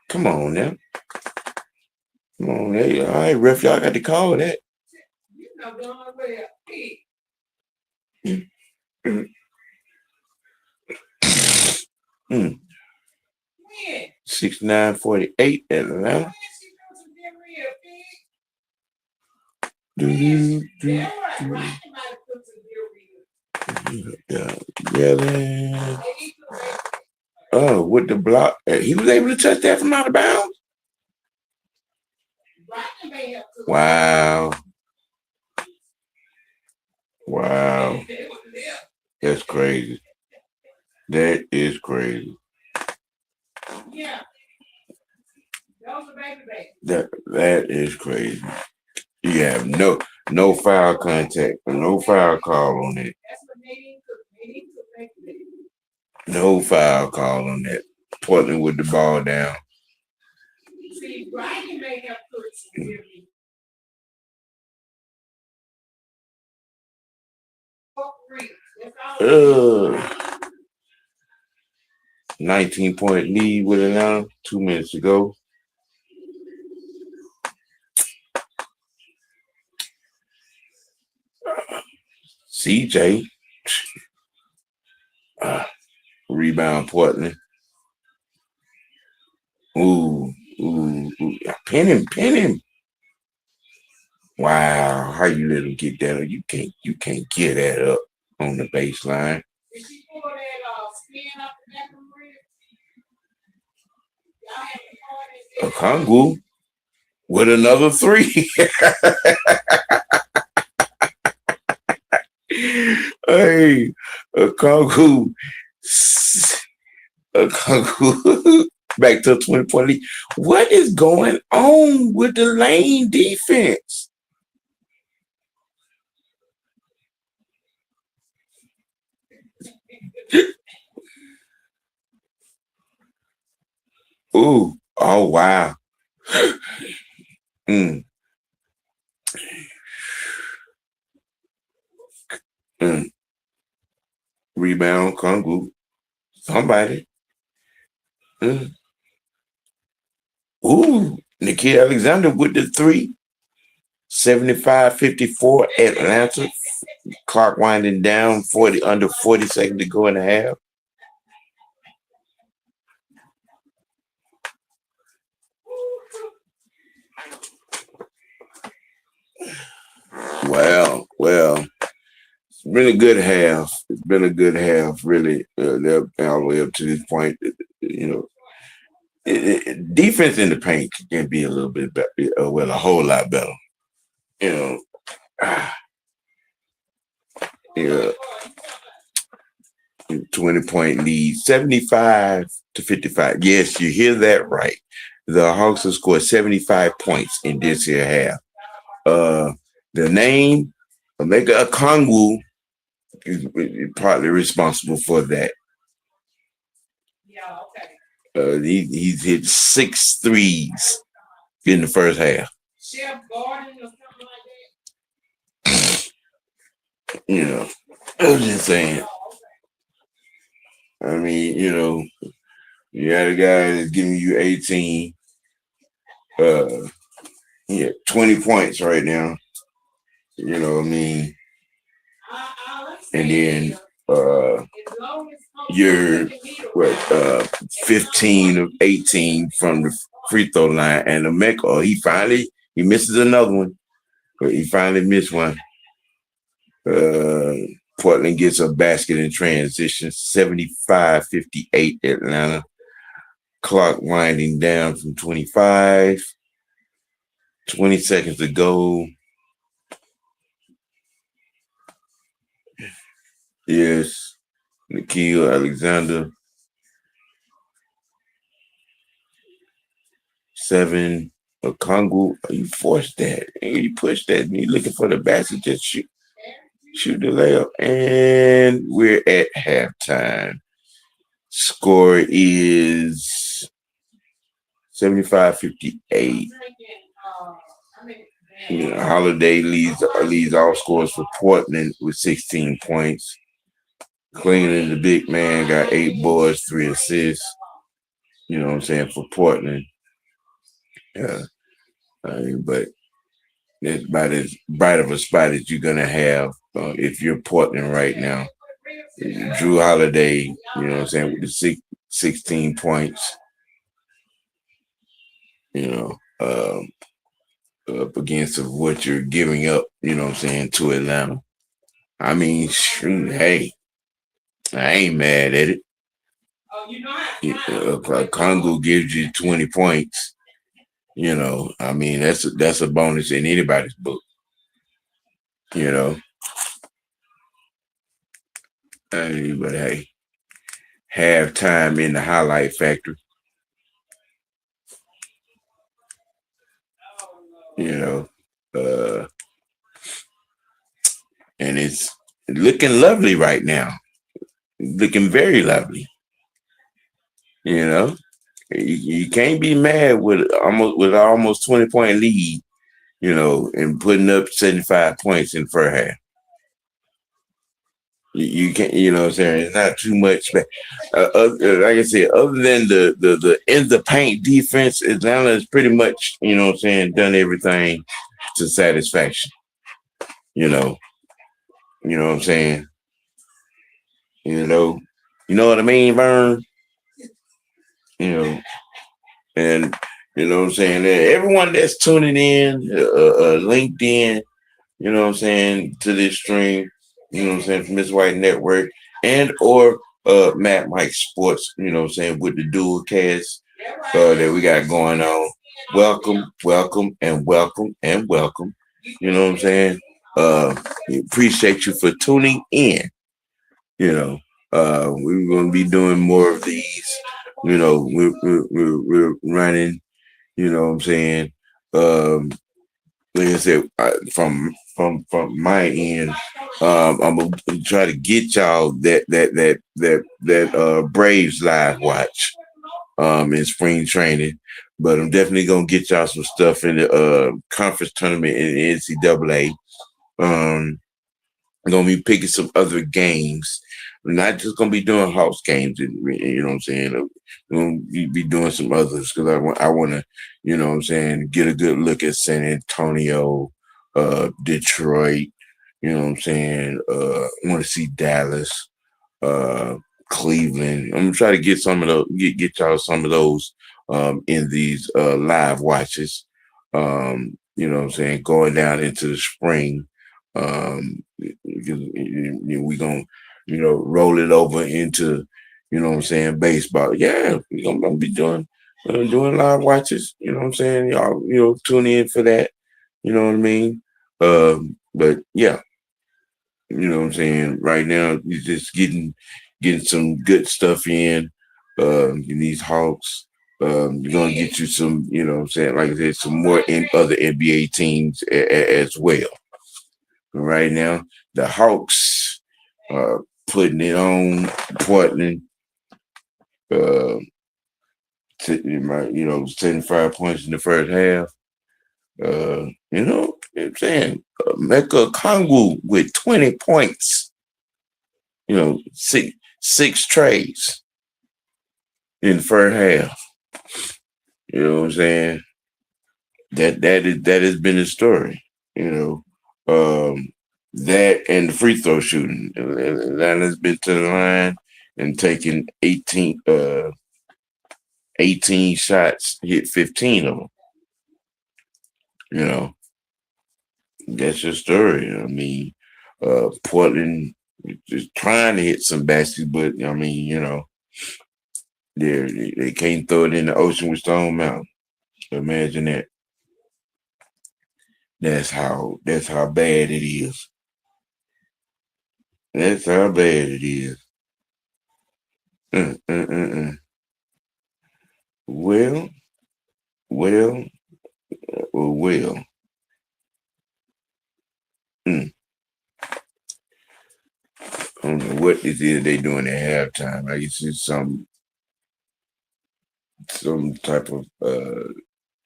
come on now. Come on, hey, all right, ref, y'all got to call that. Mm. 69-48 Atlanta. Yeah. Oh, with the block, he was able to touch that from out of bounds. Wow. Wow. That's crazy. That is crazy. That is crazy. You have no foul contact, no foul call on it. No foul call on that. Portland with the ball down. Uh, 19-point lead with it now. 2 minutes to go. CJ. Rebound Portland. Ooh. Pin him. Wow. How you let him get that up? You can't get that up on the baseline. Okongwu with another three. Hey, Okongwu back to a 20-point lead. What is going on with the lane defense? Ooh, oh wow. Mm. Mm. Rebound, Kongu. Somebody. Mm. Ooh, Nikhil Alexander with the three. 75-54 Atlanta. Clock winding down, under 40 seconds to go in the half. Well, it's been a good half. It's been a good half, really. They're all the way up to this point. You know, defense in the paint can be a little bit better. A whole lot better. You know, yeah. 20-point lead, 75-55. Yes, you hear that right. The Hawks have scored 75 points in this here half. The name Omega Okongwu is partly responsible for that. He's hit 6 threes in the first half. You know, I was just saying. I mean, you got a guy that's giving you 18. Yeah, 20 points right now. You know what I mean? And then you're 15 of 18 from the free throw line, and the Mecca, he misses another one, but he finally missed one. Portland gets a basket in transition, 75-58 Atlanta. Clock winding down from 25. 20 seconds to go. Yes, Nikhil Alexander. 7. Okongwu. You forced that. You pushed that. And you're looking for the basket. Just shoot the layup. And we're at halftime. Score is 75-58. Holiday leads all scores for Portland with 16 points. Cleveland, the big man, got 8 boards, 3 assists. You know what I'm saying, for Portland. But it's about as bright of a spot as you're gonna have if you're Portland right now. Drew Holiday, you know what I'm saying, with the 16 points. Up against what you're giving up, you know what I'm saying, to Atlanta. I mean, shoot, hey, I ain't mad at it. Congo gives you 20 points. I mean, that's a bonus in anybody's book. But hey, halftime in the highlight factory. And it's looking lovely right now. Looking very lovely. You can't be mad with almost 20-point lead, and putting up 75 points in the first half. You can't, what I'm saying? It's not too much. Like I said, other than the in the paint defense, Atlanta has pretty much, what I'm saying, done everything to satisfaction. You know what I'm saying? You know what I mean, Vern? And you know what I'm saying? Everyone that's tuning in, LinkedIn, you know what I'm saying, to this stream, you know what I'm saying, from Miss White Network and or Matt Mike Sports, you know what I'm saying, with the dual cast that we got going on. Welcome, welcome, and welcome, and welcome. You know what I'm saying? Appreciate you for tuning in. We're going to be doing more of these. We're running, you know what I'm saying? Like I said, from my end, I'm gonna try to get y'all that Braves live watch in spring training, but I'm definitely gonna get y'all some stuff in the conference tournament in the NCAA. I'm gonna be picking some other games. We're not just gonna be doing Hawks games, you know what I'm saying? We're gonna be doing some others because I want to, you know what I'm saying, get a good look at San Antonio, Detroit, you know what I'm saying? I want to see Dallas, Cleveland. I'm gonna try to get some of those, get y'all some of those in these live watches. You know what I'm saying, going down into the spring. We gonna, roll it over into, you know what I'm saying, baseball. Yeah, we're gonna be doing live watches. You know what I'm saying? Y'all, tune in for that. You know what I mean? But yeah, you know what I'm saying. Right now, you're just getting some good stuff in these Hawks. You're gonna get you some, you know what I'm saying, like I said, some more in other NBA teams as well. Right now, the Hawks are putting it on Portland. Uh, 75 points in the first half. I'm saying Mecca Kongwu with 20 points. Six trades in the first half. You know what I'm saying? That has been the story. You know, that and the free throw shooting. Atlanta's been to the line and taken 18 shots, hit 15 of them. You know, that's your story. I mean, Portland is trying to hit some baskets, but I mean, they can't throw it in the ocean with Stone Mountain. Imagine that. That's how bad it is. That's how bad it is. Uh, uh, uh, uh. Well, well, well. Mm. I don't know what it is they doing at halftime. I guess it's some type of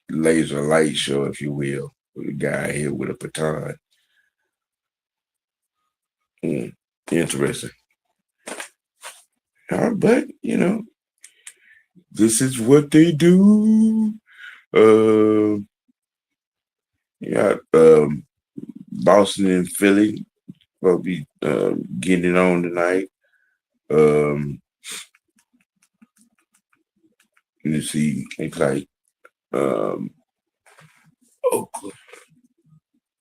laser light show, if you will, with a guy here with a baton. Interesting. But this is what they do. Yeah, Boston and Philly will be getting it on tonight. Let me see. It's like, Oakland.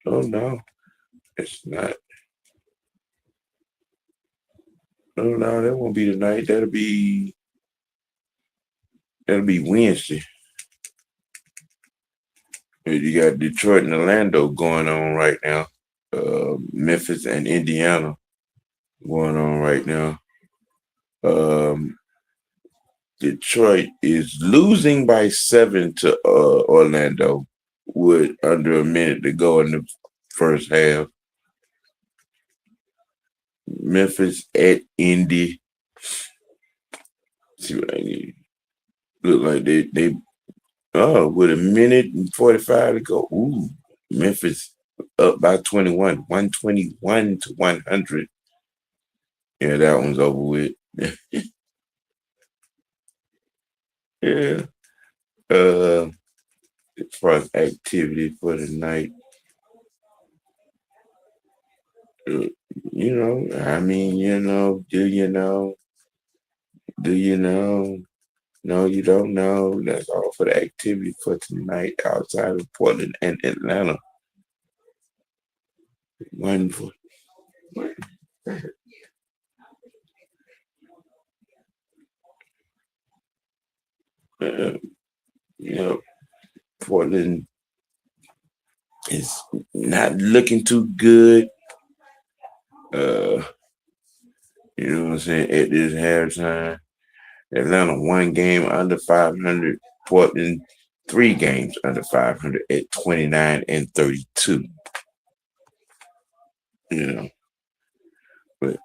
Oh no, it's not. Oh no, that won't be tonight. That'll be Wednesday. You got Detroit and Orlando going on right now. Memphis and Indiana going on right now. Um, Detroit is losing by 7 to Orlando with under a minute to go in the first half. Memphis at Indy. See what I need. Look like they with a minute and 45 to go. Ooh, Memphis up by 21, 121 to 100. Yeah, that one's over with. Yeah. As far as activity for the night, I mean, do you know? Do you know? No, you don't know. That's all for the activity for tonight outside of Portland and Atlanta. Wonderful. Uh, Portland is not looking too good. You know what I'm saying? At this halftime, Atlanta 1 game under 500. Portland 3 games under 500 at 29 and 32. But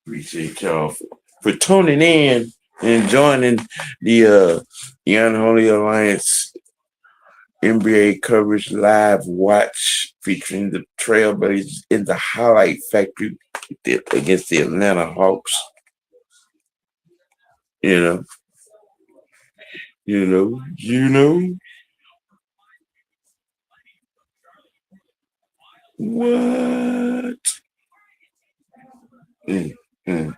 appreciate y'all for tuning in and joining the Unholy Alliance NBA coverage live watch featuring the Trailblazers in the highlight factory against the Atlanta Hawks. You know, you know what? Mm, mm.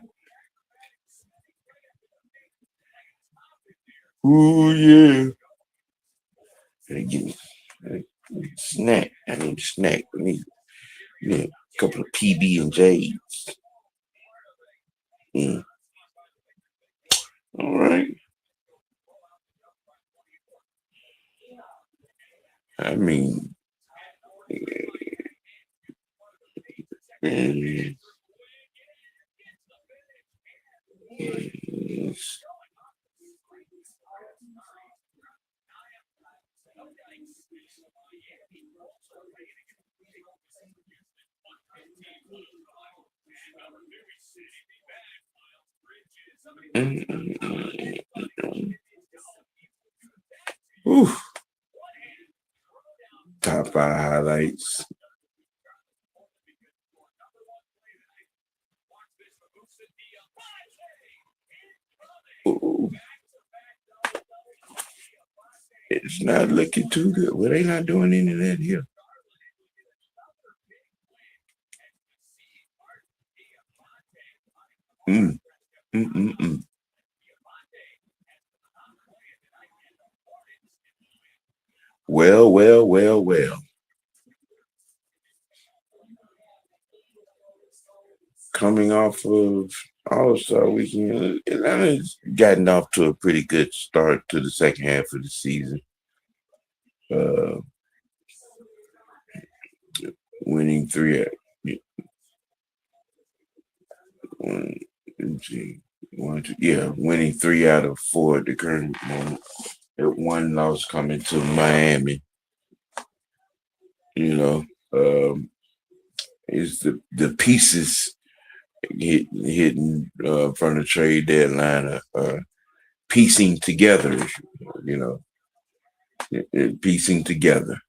Ooh yeah. Give me a snack. I need a snack. I need a couple of PB and J. Mm. All right. I mean, mm, yes. Ooh, top five highlights. Ooh, it's not looking too good. Well, they not doing any of that here. Mm, mm, mm, mm. Well, well, well, well. Coming off of All Star Weekend, Atlanta's gotten off to a pretty good start to the second half of the season. Uh, winning three, one, let's see, one, two, yeah, winning three out of four at the current moment. That one loss coming to Miami, you know, is the pieces hitting from the trade deadline, piecing together, you know, piecing together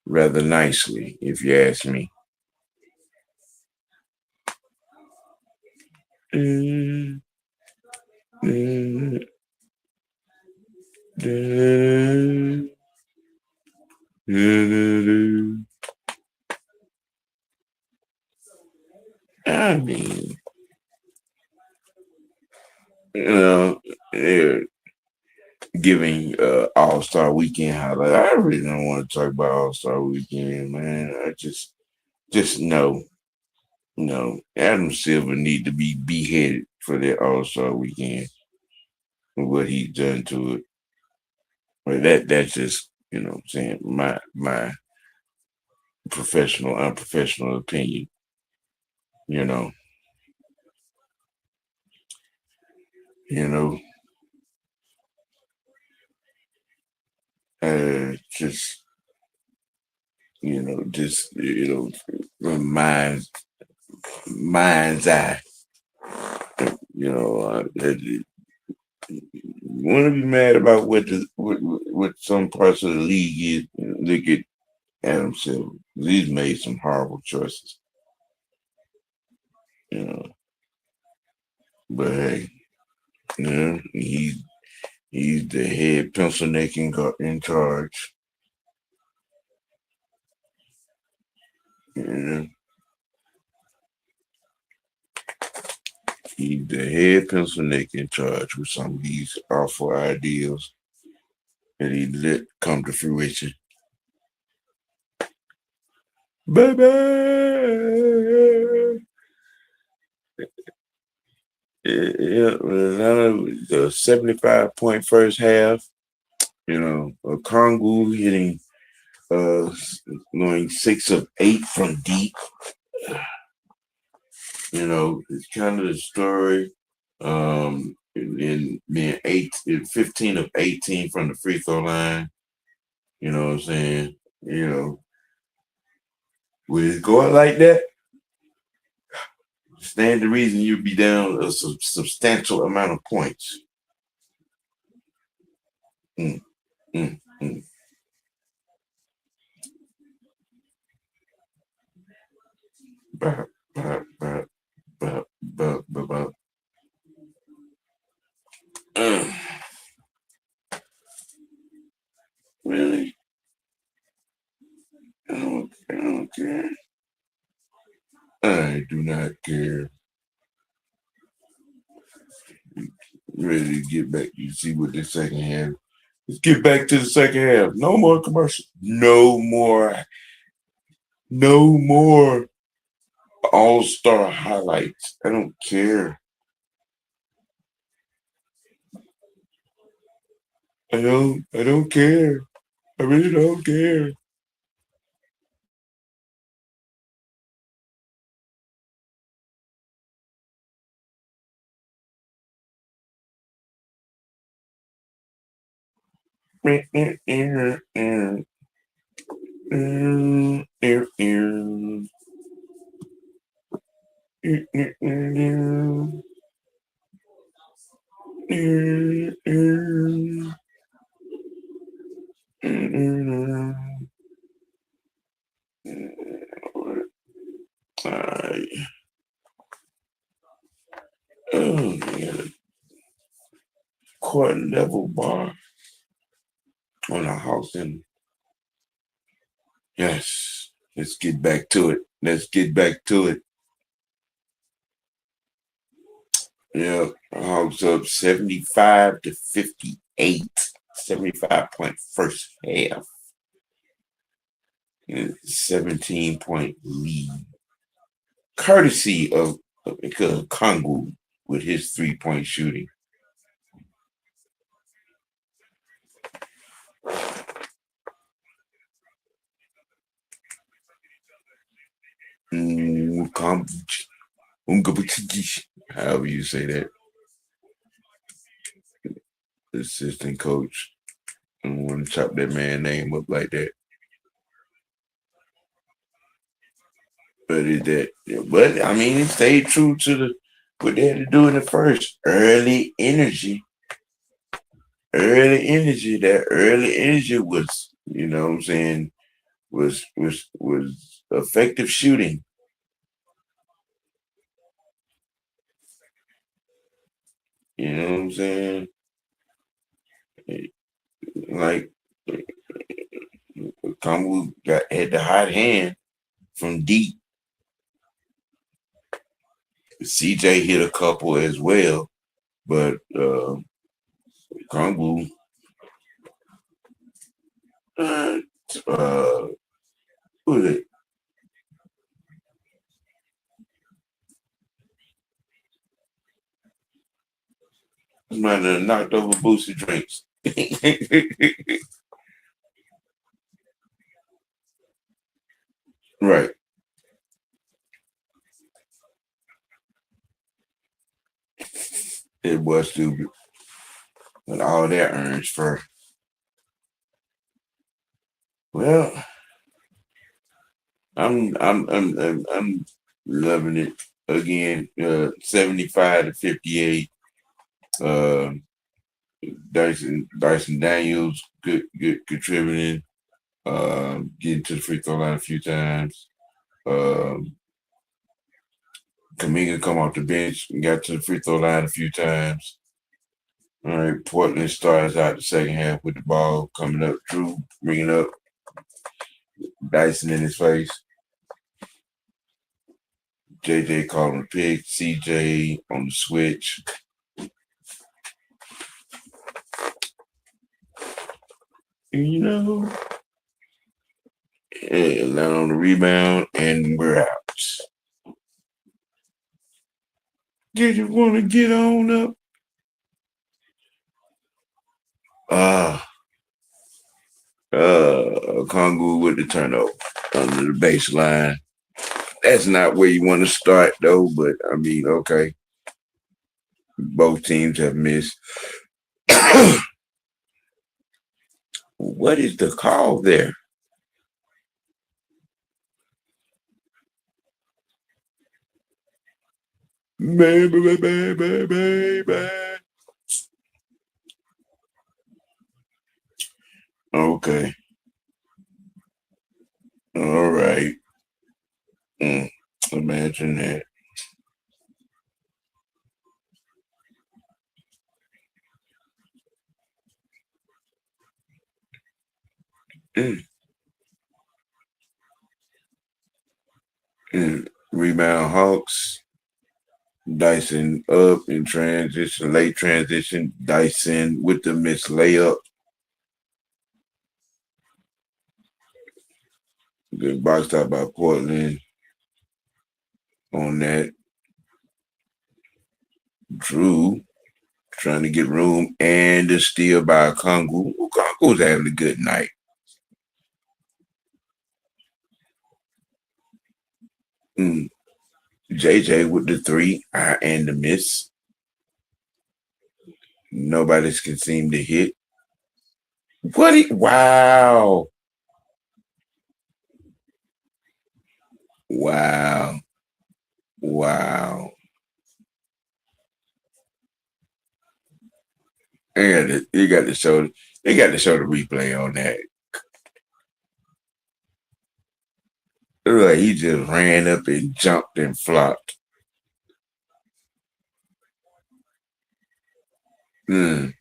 rather nicely, if you ask me. Mm, mm, mm, mm. I mean, they're giving All Star Weekend highlight. I really don't want to talk about All Star Weekend, man. I just no, no. Adam Silver need to be beheaded for that All Star Weekend and what he's done to it. But that's just what I'm saying, my professional, unprofessional opinion. You know, you know, just mind's mind's eye. You know, want to be mad about what some parts of the league is. Look at Adam Silver. He's made some horrible choices. You know, but hey, he's the head pencil neck in charge. You know, he's the head pencil neck in charge with some of these awful ideals that he let come to fruition. Baby! Yeah, the 75-point first half, a Kongu hitting, uh, going 6 of 8 from deep. It's kind of the story. In being 15 of 18 from the free throw line. You know what I'm saying? With it going like that, stand the reason you'd be down a substantial amount of points. Mm, mm, mm. Bah, bah, bah, bah, bah, bah, bah. Uh, really? I don't care. I do not care. Ready to get back. You see what the second half. Let's get back to the second half. No more commercial. No more. No more all-star highlights. I don't care. I don't care. I really don't care. Alright. Oh, yeah. Court level bar on a house in. Yes. Let's get back to it. Let's get back to it. Yeah. House up 75 to 58. 75 point first half. 17-point lead. Courtesy of Kongu with his 3-point shooting. However you say that. Assistant coach. I don't want to chop that man's name up like that. But is that? But I mean, it stayed true to what they had to do in the first. Early energy. Early energy. That early energy was, you know what I'm saying, was effective shooting. You know what I'm saying? Like Kamu had the hot hand from deep. CJ hit a couple as well, but Kongu who is it? Might have knocked over Boosie drinks. Right. It was stupid. But all that earns for. Well, I'm loving it again. 75 to 58. Uh, Dyson Daniels, good contributing. Getting to the free throw line a few times. Kaminga come off the bench and got to the free throw line a few times. All right, Portland starts out the second half with the ball coming up. Drew bringing up Dyson in his face. JJ calling the pick. CJ on the switch. You know, and land on the rebound, and we're out. Did you want to get on up? Kongu with the turnover under the baseline. That's not where you want to start, though, but I mean, okay. Both teams have missed. What is the call there? Baby, baby, baby. Okay. All right. Imagine that. Mm. Rebound Hawks. Dyson up in transition, late transition. Dyson with the missed layup. Good box out by Portland on that. Drew trying to get room and the steal by Kongu. Kongu's having a good night. JJ with the three and the miss. Nobody can seem to hit. Wow. Wow. Wow. You got to show. They got to show the replay on that. It looked like he just ran up and jumped and flopped. Mm.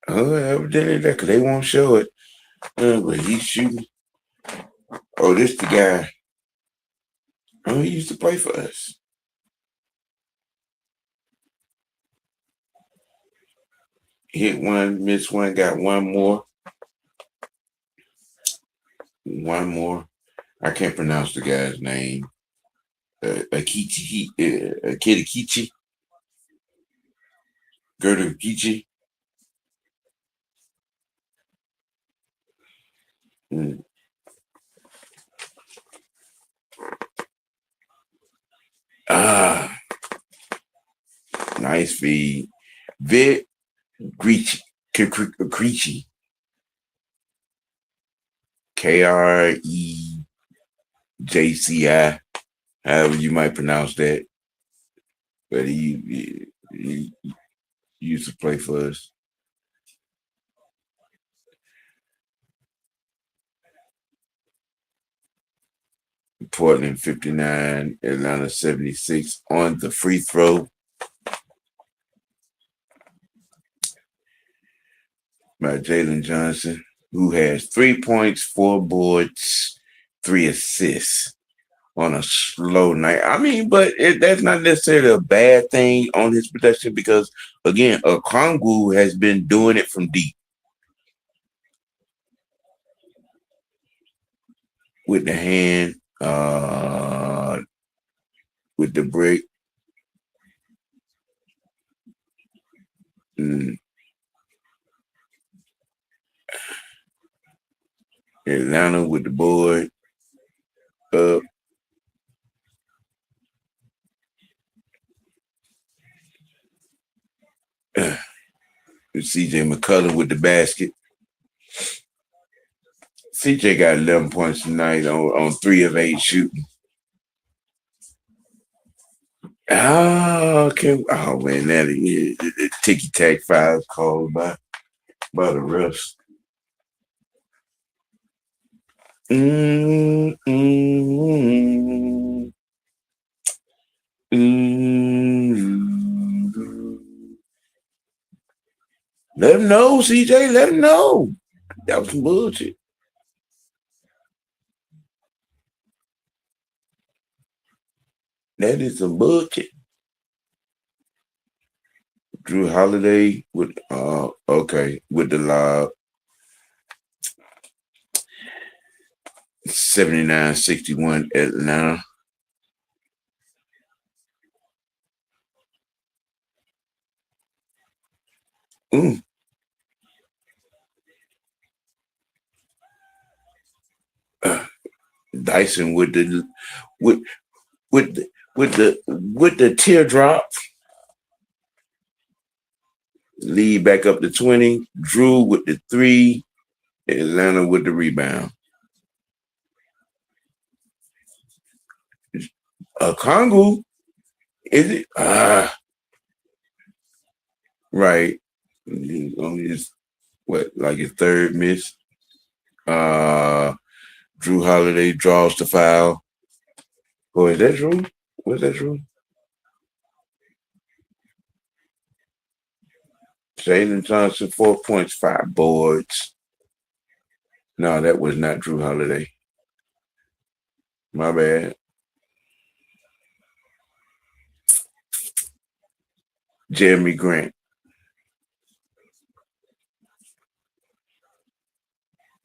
Oh, evidently that because they won't show it. But he's shooting. Oh, this the guy. Oh, he used to play for us. Hit one, missed one, got one more. One more. I can't pronounce the guy's name. Kitakichi, Gerda Kichi. Mm. Ah, nice feed. Vic Grichi, Grichi, Krejci, however you might pronounce that. But he used to play for us. Portland 59, Atlanta 76 on the free throw by Jalen Johnson, who has 3 points, 4 boards, 3 assists on a slow night. I mean, but that's not necessarily a bad thing on his production because, again, Okongwu has been doing it from deep with the hand, with the break. Mm, Atlanta with the board up. CJ McCullough with the basket. CJ got 11 points tonight on 3 of 8 shooting. Okay. Oh man, that is ticky tack fouls called by the refs. Mm, mm, mm. Let him know, CJ. Let him know. That was some bullshit. That is some bullshit. Drew Holiday with okay with the lob 79-61 Atlanta. Ooh. Dyson with with the, with the teardrop lead back up to 20. Drew with the 3. Atlanta with the rebound. Congo, is it? Right. Only his what, like his third miss. Uh, Drew Holiday draws the foul. Oh, is that Drew? Was that Drew? Jalen Johnson, 4 points, 5 boards. No, that was not Drew Holiday. My bad. Jeremy Grant.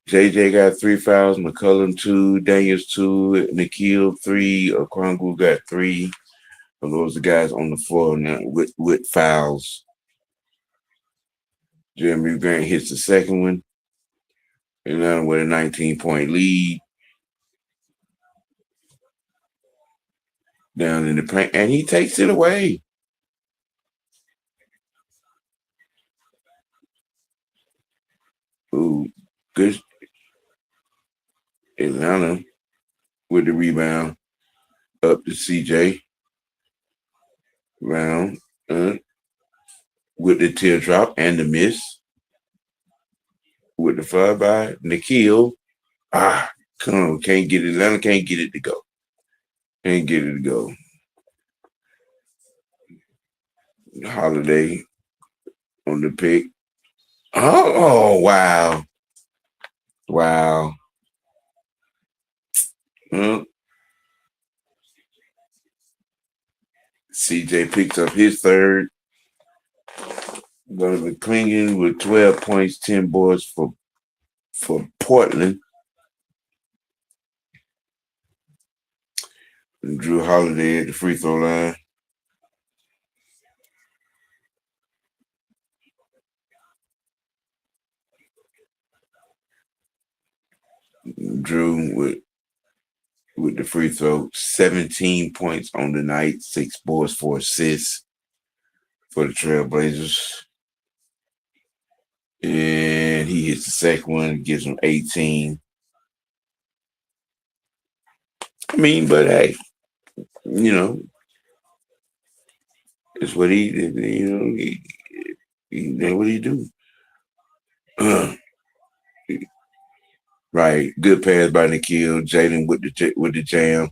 JJ got 3 fouls, McCullum 2, Daniels 2, Nikhil 3, Okongwu got 3. So those are the guys on the floor now with fouls. Jeremy Grant hits the second one. Atlanta with a 19-point lead. Down in the paint, and he takes it away. Ooh, good. Atlanta with the rebound up to CJ Brown uh, with the teardrop and the miss with the flyby. Nikhil, come on, can't get it. Atlanta can't get it to go. Can't get it to go. Holiday on the pick. Oh, wow. Wow. Well, CJ picks up his third. Donovan Clingan with 12 points, 10 boards for Portland. And Drew Holiday at the free throw line. Drew with the free throw, 17 points on the night, 6 boards, 4 assists for the Trailblazers. And he hits the second one, gives him 18. I mean, but hey, you know, it's what that's what he do. Right, good pass by Nikhil. Jalen with the jam.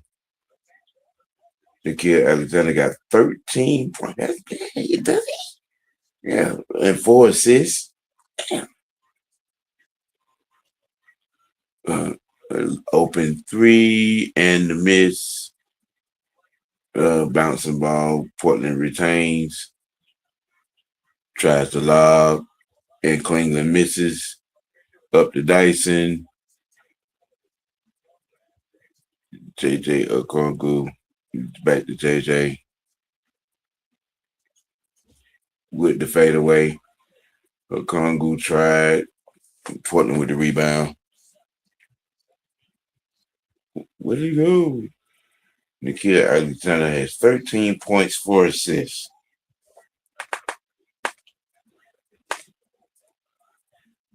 Nikhil Alexander got 13 points. Does he? Yeah, and 4 assists. Uh, open 3 and the miss. Bouncing ball. Portland retains. Tries to lob, and Cleveland misses. Up to Dyson. JJ Okongu. Back to JJ with the fadeaway. Okongu tried. Portland with the rebound. Where'd he go? Nikhil Alexander has 13 points, 4 assists.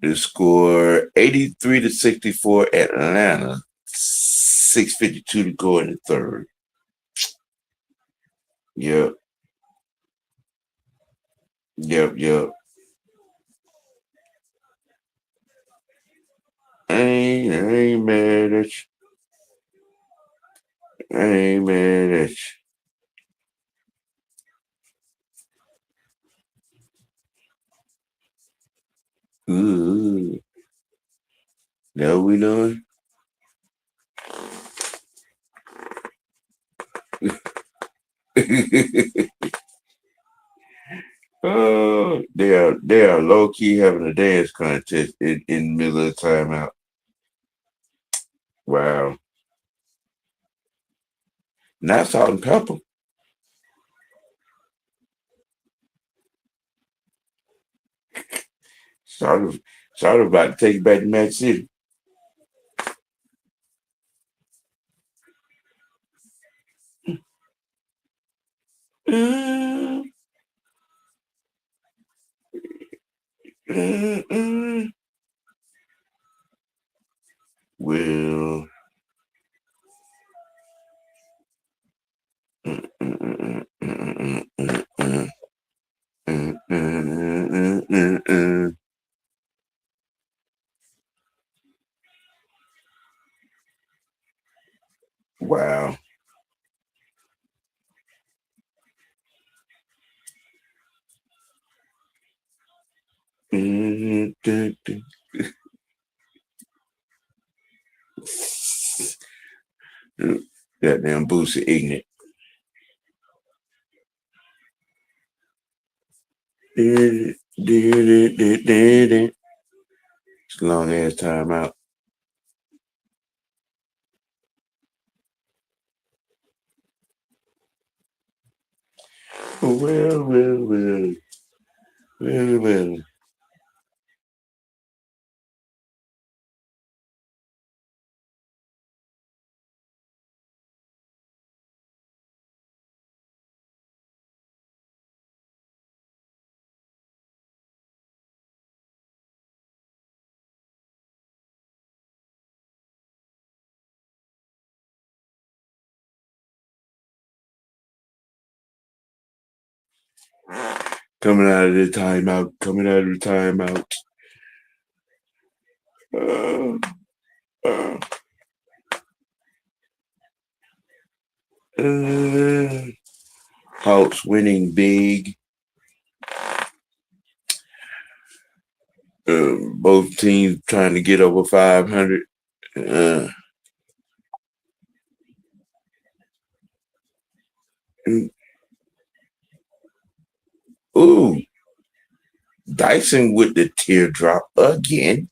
The score 83-64 Atlanta. 6:52 to go in the third. Yep. I ain't mad at you. I ain't mad at you. Ooh. That what we doing? Oh, they are low key having a dance contest in the middle of the timeout. Wow. Not salt and pepper. Sort of about to take it back to Mac City. Mm, mm, mm. Well, mm, mm, mm, mm, mm, mm, mm, mm. Wow. Goddamn Boosie ignorant. It's a long ass time out. Well. Coming out of the timeout. Coming out of the timeout. Uh, uh, Hawks winning big. Both teams trying to get over 500. Uh, ooh, Dyson with the teardrop again.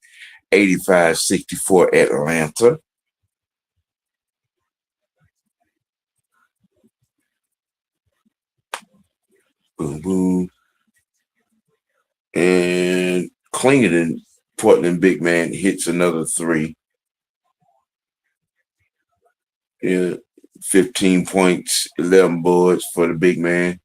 85-64 Atlanta. Boom, boom. And Clingan, Portland big man, hits another three. Yeah, 15 points, 11 boards for the big man.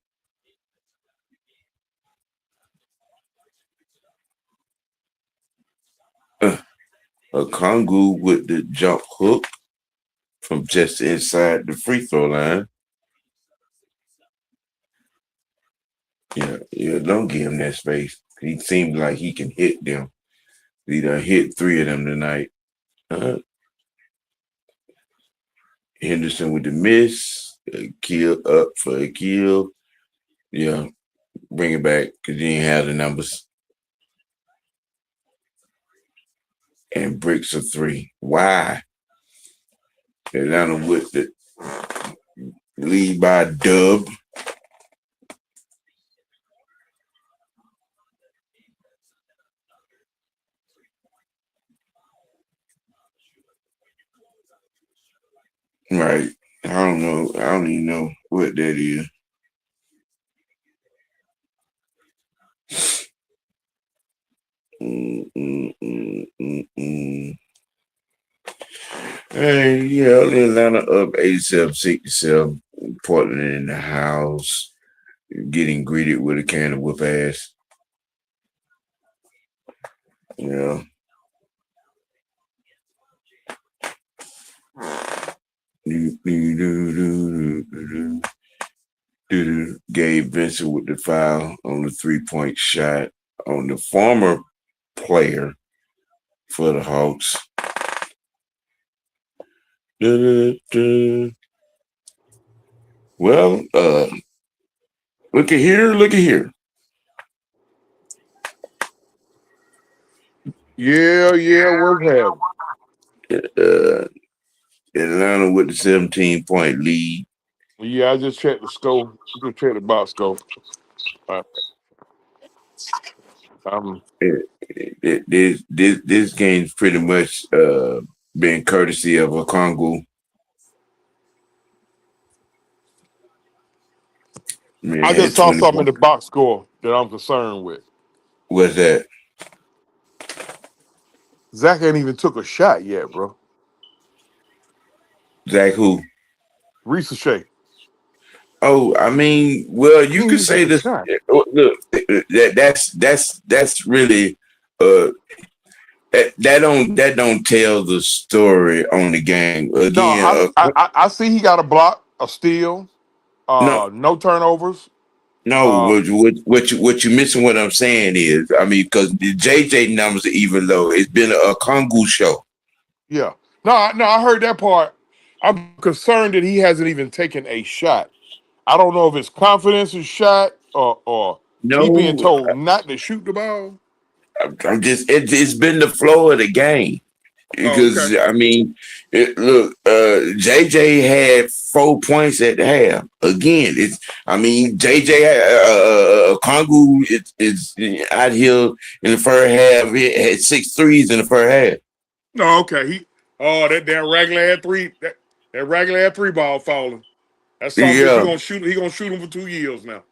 A Kongu with the jump hook from just inside the free throw line. Yeah, don't give him that space. He seems like he can hit them. He done hit three of them tonight. Henderson with the miss. Kill up for a kill. Yeah, bring it back because you didn't have the numbers. And bricks a three. Why? Atlanta with the lead by dub. Right. I don't know. I don't even know what that is. Hey, yeah, Atlanta up 87-67. Portland in the house, getting greeted with a can of whoop ass. Yeah. Gabe Vincent with the foul on the 3-point shot on the former player for the Hawks. Well, look at here, look at here. Yeah, what's happening? Atlanta with the 17-point lead. Yeah, I just checked the score. Just checked the box score. Uh, um, This game's pretty much been courtesy of a Congo. I Man, just saw 20 something in points. the box score that I'm concerned with. What's that? Zach ain't even took a shot yet, bro. Zach who? Ricochet. Oh, I mean, well, He you ain't could even took say a this. shot. Look, that's really that don't tell the story on the game. No, Again, I see he got a block, a steal, no, no turnovers. no. Uh, What you missing? What I'm saying is, I mean, because the JJ numbers are even low. It's been a Kongu show. yeah. No, I heard that part. I'm concerned that he hasn't even taken a shot. I don't know if it's confidence is shot or he being No, told not to shoot the ball. I'm just it's been the flow of the game. Oh, okay. Because I mean, look, JJ had 4 points at the half. Again, it's I mean JJ Kongu is out here in the first half. It had 6 threes in the first half. No, okay. That damn regular had three that regular had three ball falling. That some bitch Yeah, he gonna shoot him for 2 years now.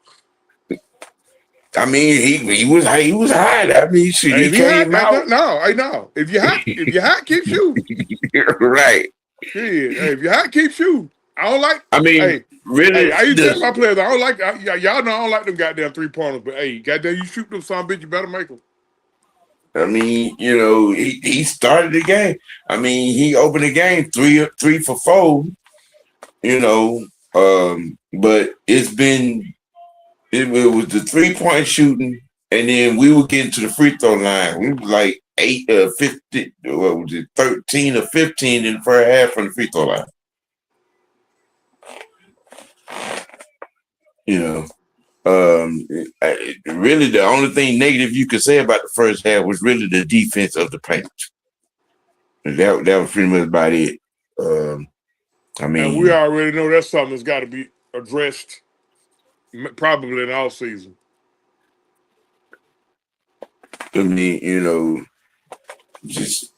I mean he was hot. I mean, shit, Hey, he if he hot, came out no, hey, no. If you hot, keep shooting. right. Shit. Hey, if you hot, keep shooting. I don't like. I mean, Hey, really, I used to tell this. my players I don't like. Y'all know I don't like them goddamn 3-pointers. But hey, goddamn, you shoot them some bitch, you better make them. I mean, he started the game. I mean, he opened the game three for four. But it's been it was the 3-point shooting, and then we were getting to the free throw line. We were like 50, what was it, 13 or 15 in the first half from the free throw line. You know, really the only thing negative you could say about the first half was really the defense of the paint. That was pretty much about it. I And we mean, already know that's something that's got to be addressed probably in all season. you know, just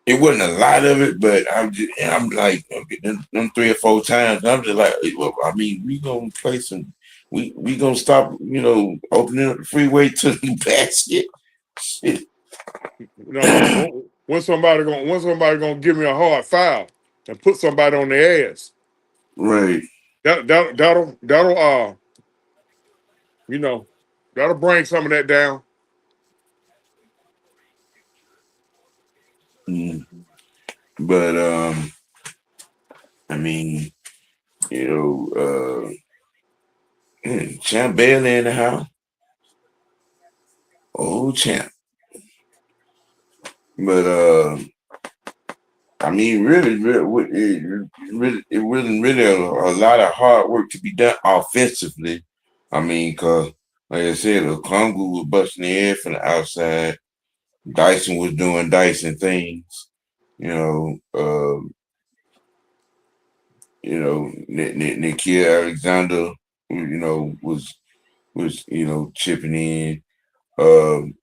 it wasn't a lot of it, but I'm like, okay, them 3 or 4 times, I'm just like, well, I mean, we gonna play some, we gonna stop, opening up the freeway to the basket. Shit. No, when somebody gonna give me a hard foul and put somebody on their ass, Right. that'll you know that'll bring some of that down. Mm. But I mean, you Champ Bailey in the house. Oh, champ. But I mean, it wasn't really a lot of hard work to be done offensively. I mean, because like I said, Okongu was busting the air from the outside. Dyson was doing Dyson things. You know, Nikhil Alexander, was chipping in. Um,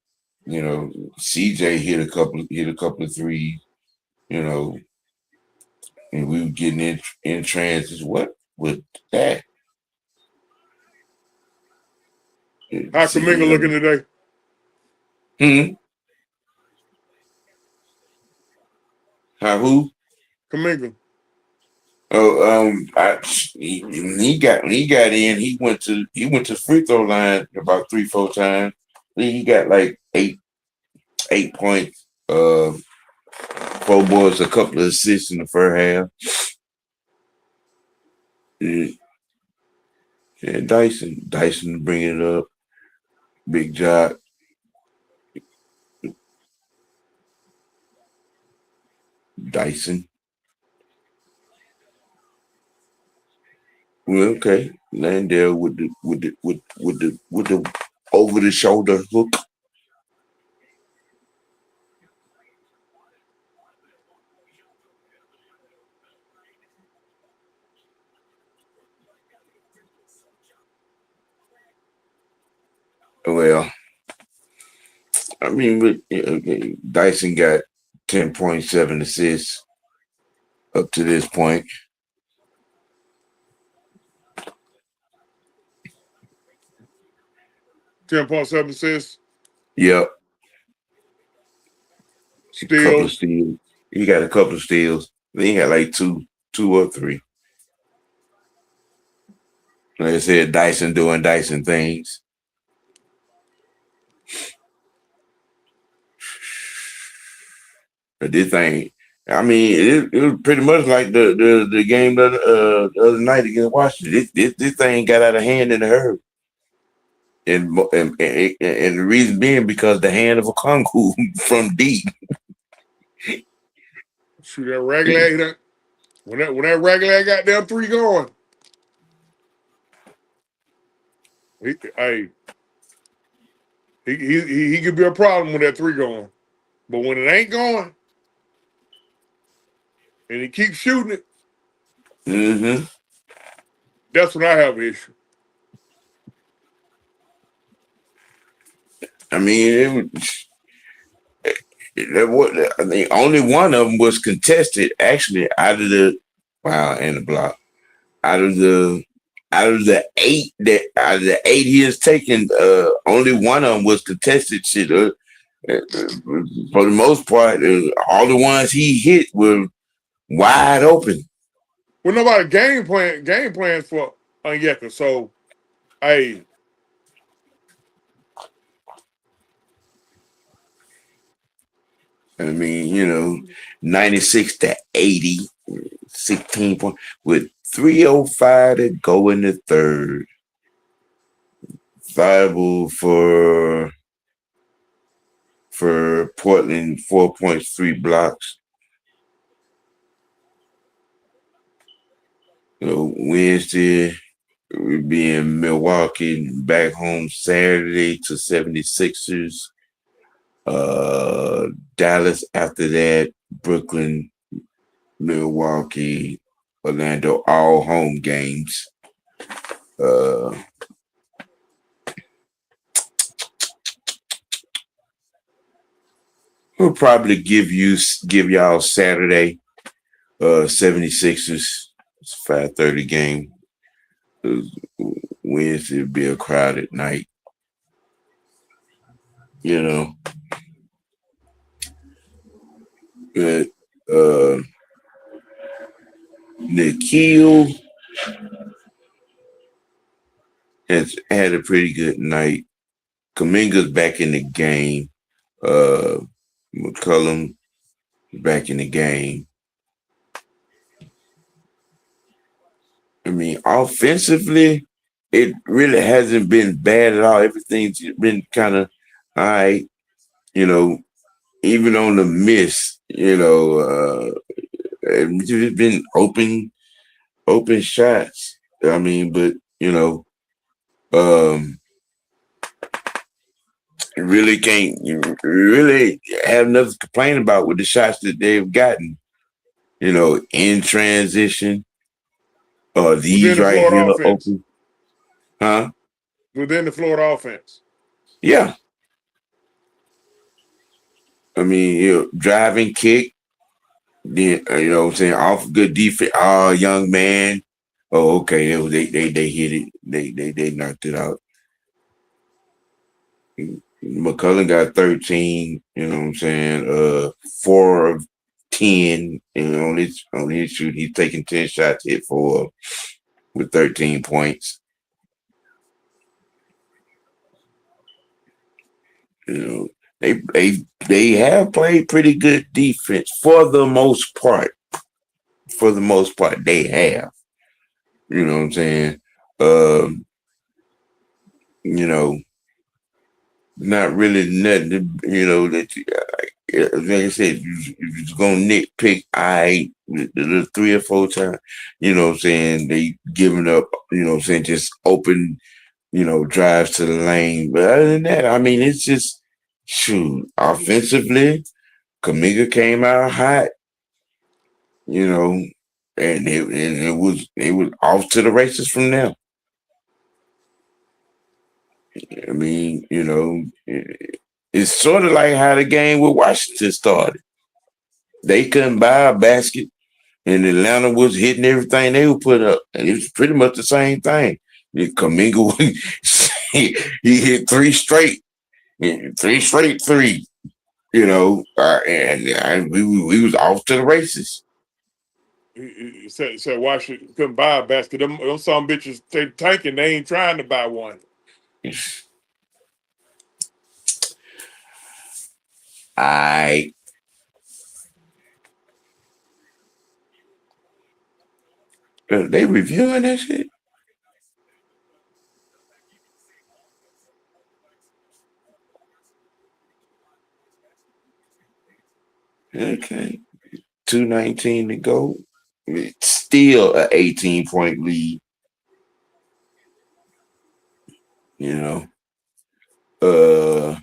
CJ hit a couple of threes. You know, and we were getting in trances. What was that? How See, Kaminga looking today? hmm? How who? Kaminga. Oh, when he got in. He went to free throw line about 3-4 times. He got like 8 points, 4 boards, a couple of assists in the first half. Yeah, yeah, Dyson bringing it up. Big job. Dyson. Well, okay. Landale with the over the shoulder hook. Well, I mean, Dyson got 10.7 assists up to this point. 10.7 assists, Yep, a couple of steals. steals. He got a couple of steals. Then he got like two or three. Like I said, Dyson doing Dyson things. But this thing, I mean, it was pretty much like the game the other night against Washington. This thing got out of hand in a hurry. And the reason being because the hand of a Kongu from deep. Shoot that regular. When that regular got down three going, hey, he could be a problem with that three going. But when it ain't going and he keeps shooting it, Mm-hmm. that's when I have an issue. I mean, I think only one of them was contested. Actually, and the block out of the out of the eight he has taken, only one of them was contested. Shit, for the most part, all the ones he hit were wide open. Well, nobody game plans for Onyeka. So, hey, I mean, 96 to 80. 16 points with 3:05 to go in the third. Viable for Portland, 4.3 blocks. Wednesday, we'll be in Milwaukee, back home Saturday to 76ers. Dallas after that, Brooklyn, Milwaukee, Orlando, all home games. We'll probably give y'all Saturday, 76ers. It's 5:30 game. Wednesday will be a crowded night. You know. But Nikhil has had a pretty good night. Kaminga's back in the game. McCollum back in the game. I mean, offensively, it really hasn't been bad at all. Everything's been kind of all right. Even on the miss, it's been open shots. I mean, but you really have nothing to complain about with the shots that they've gotten. In transition, Within these the right Florida here offense. open, huh? Within the Florida offense. Yeah. I mean, driving kick, then what I'm saying, off good defense. Oh, young man. Oh, okay. They hit it. They knocked it out. McCullough got 13. You know what I'm saying? 4 of 10. On his shoot, he's taking 10 shots, hit 4 with 13 points. They have played pretty good defense for the most part. For the most part, they have. You know what I'm saying? You know, not really nothing. That like I said, you're gonna nitpick. The 3 or 4 times. You know what I'm saying? They giving up. You know what I'm saying? Just open. Drives to the lane. But other than that, I mean, it's just shoot offensively. Kaminga came out hot. And it was off to the races from there. I mean, it's sort of like how the game with Washington started. They couldn't buy a basket, and Atlanta was hitting everything they would put up, and it was pretty much the same thing. Kaminga, he hit 3 straight three. And we was off to the races. He said Washington couldn't buy a basket. Them some bitches they tanking. They ain't trying to buy one. They reviewing that shit. Okay, 2:19 to go. It's still an 18-point lead. You know. The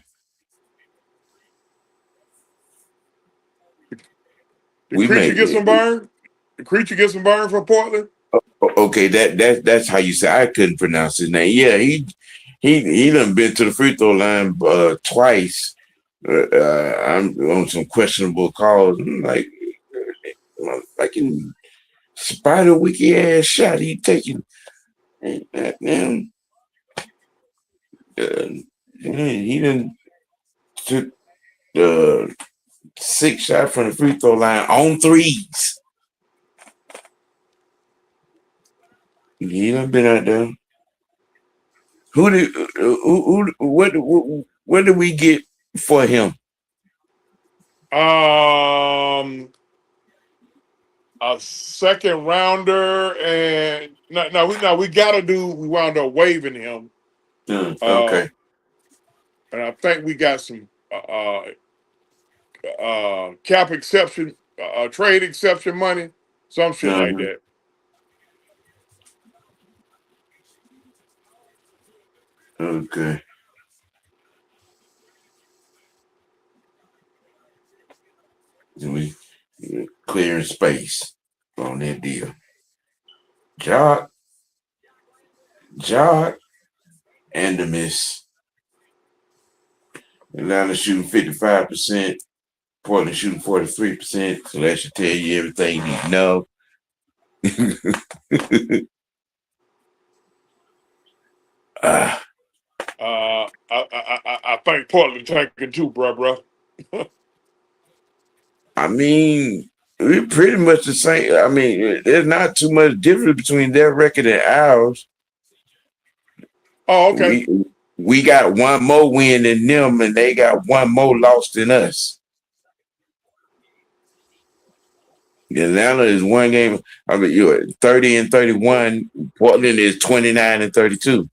creature get some burn. The creature get some burn for Portland. Okay, that's how you say. I couldn't pronounce his name. Yeah, he done been to the free throw line twice. I'm on some questionable calls. I'm like in spider wiki ass shot he taking. Damn, he done took 6 shots from the free throw line on threes. He done been out there. What did we get for him? A second rounder, and we gotta do. We wound up waiving him, uh, Okay. and I think we got some cap exception, trade exception money, some shit like Uh-huh. that. Okay. So we clearing space on that deal. Jock, Jock, and the miss. Atlanta shooting 55%. Portland shooting 43%. So that should tell you everything you need to know. uh, I think Portland taking two, bro. I mean, we're pretty much the same. I mean, there's not too much difference between their record and ours. Oh, okay. We got one more win than them, and they got one more loss than us. Atlanta is one game. I mean, you're 30 and 31. Portland is 29 and 32.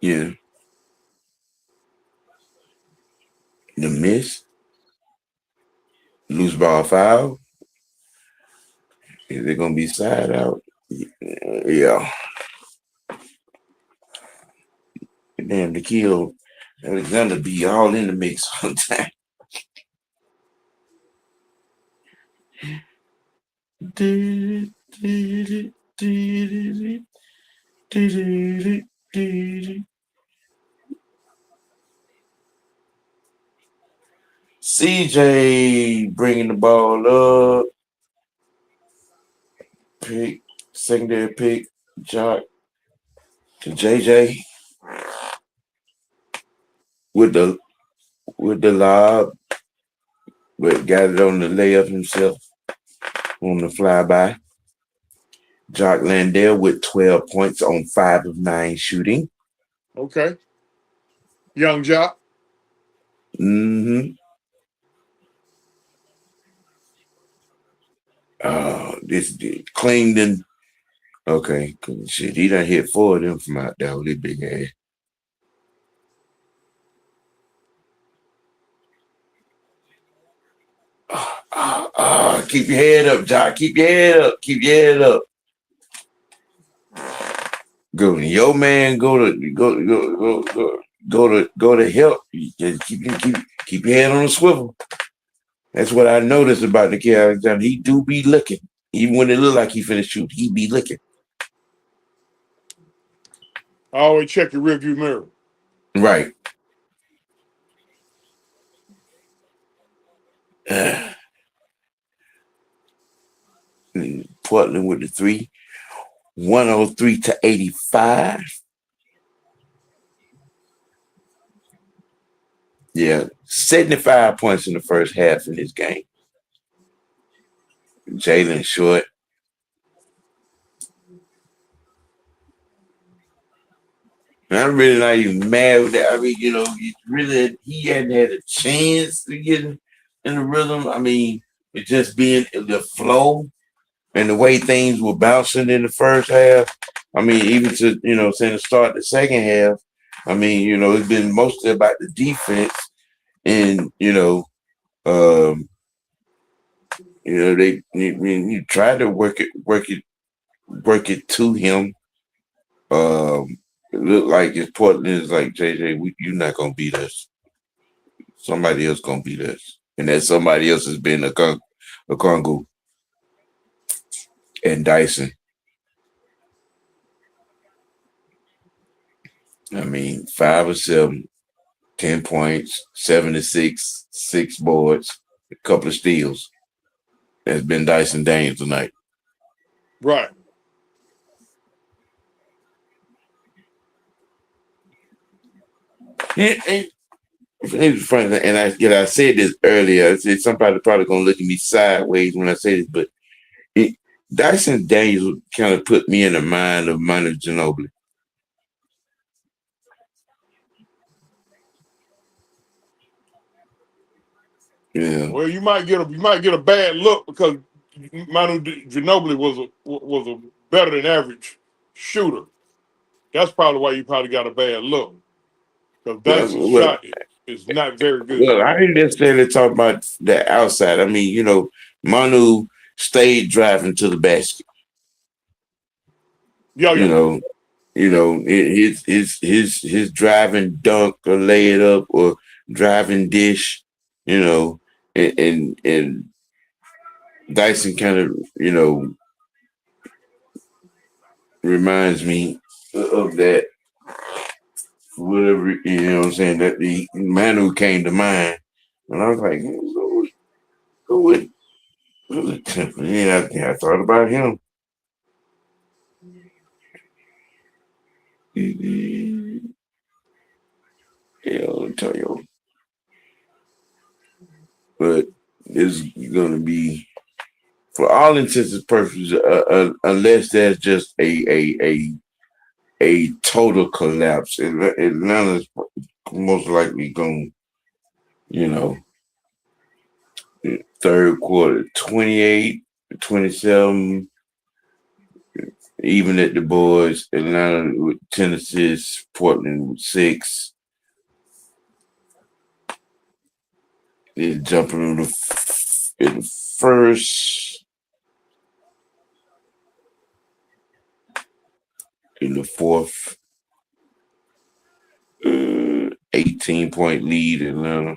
Yeah. The miss, loose ball foul. Is it gonna be side out? Yeah. Damn, the kill Alexander be all in the mix sometimes. CJ bringing the ball up. Pick, secondary pick, Jock to JJ with the lob, but got it on the layup himself on the flyby. Jock Landale with 12 points on 5 of 9 shooting. Okay. Young Jock. Mm-hmm. This Clington. Okay, shit, he done hit 4 of them from out there with his big ass. Keep your head up, Jock. Keep your head up. Keep your head up. Go, your man. Go to help. Just keep your head on the swivel. That's what I noticed about the kid Alexander. He do be looking, even when it look like he finished shoot. He be looking. I always check your rearview mirror. Right. Portland with the 3, 103 to 85. Yeah, 75 points in the first half in this game. Jalen Short. I'm really not even mad with that. I mean, he hadn't had a chance to get in the rhythm. I mean, it just being the flow and the way things were bouncing in the first half. I mean, even to, saying to start the second half, I mean, it's been mostly about the defense and, they you try to work it to him. It looked like it's Portland is like JJ. You're not gonna beat us. Somebody else gonna beat us, and that somebody else has been a Congo and Dyson. I mean, 5 or 7, 10 points, 7 to 6, 6 boards, a couple of steals. That's been Dyson Daniels tonight. Right. It's funny, and I said this earlier. I said somebody probably gonna look at me sideways when I say this, but Dyson Daniels kind of put me in the mind of Manu Ginobili. Yeah. Well, you might get a bad look because Manu Ginobili was a better than average shooter. That's probably why you probably got a bad look because Dyson's Well, shot is not very good. well, I didn't necessarily talk about the outside. I mean, Manu stayed driving to the basket. Yeah, You yeah. know, his driving dunk or lay it up or driving dish. You know, and Dyson kind of reminds me of that. Whatever, what I'm saying, that the Manu came to mind. And I was like, who would, I thought about him. Antonio. But it's going to be, for all intents and purposes, unless there's just a total collapse, Atlanta's most likely going, you know, third quarter, 28, 27, even at the boards, Atlanta with 10 assists, Portland with 6. They're jumping in the first, in the fourth, 18-point lead, Atlanta.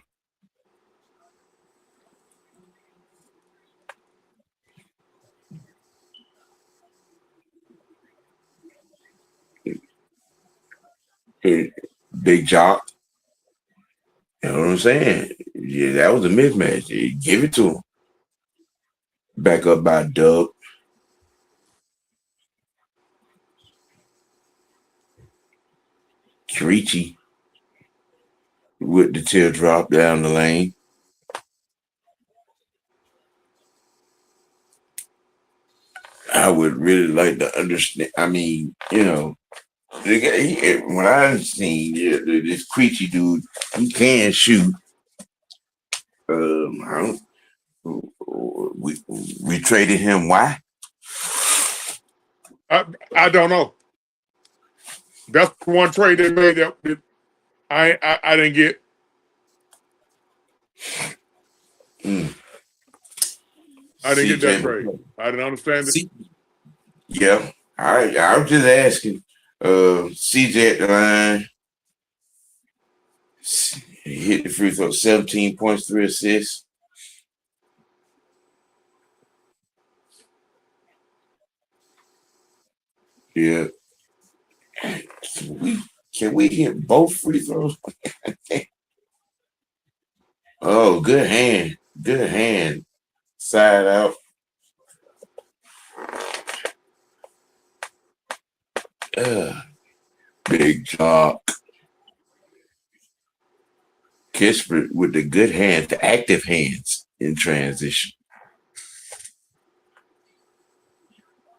Big job. You know what I'm saying? Yeah, that was a mismatch. Give it to him. Back up by Dub. Kirichi with the teardrop down the lane. I would really like to understand. I mean, the guy, when I seen this Creechy dude, he can shoot. I don't, we traded him. Why? I don't know. That's one trade they made that I didn't get. I didn't get that CJ. trade. I didn't understand it. Yeah, I was just asking. CJ at the line. He hit the free throw, 17 points, 3 assists. Yeah. Can we hit both free throws? Oh, good hand. Good hand. Side out. Big job. Kispert with the good hands, the active hands in transition.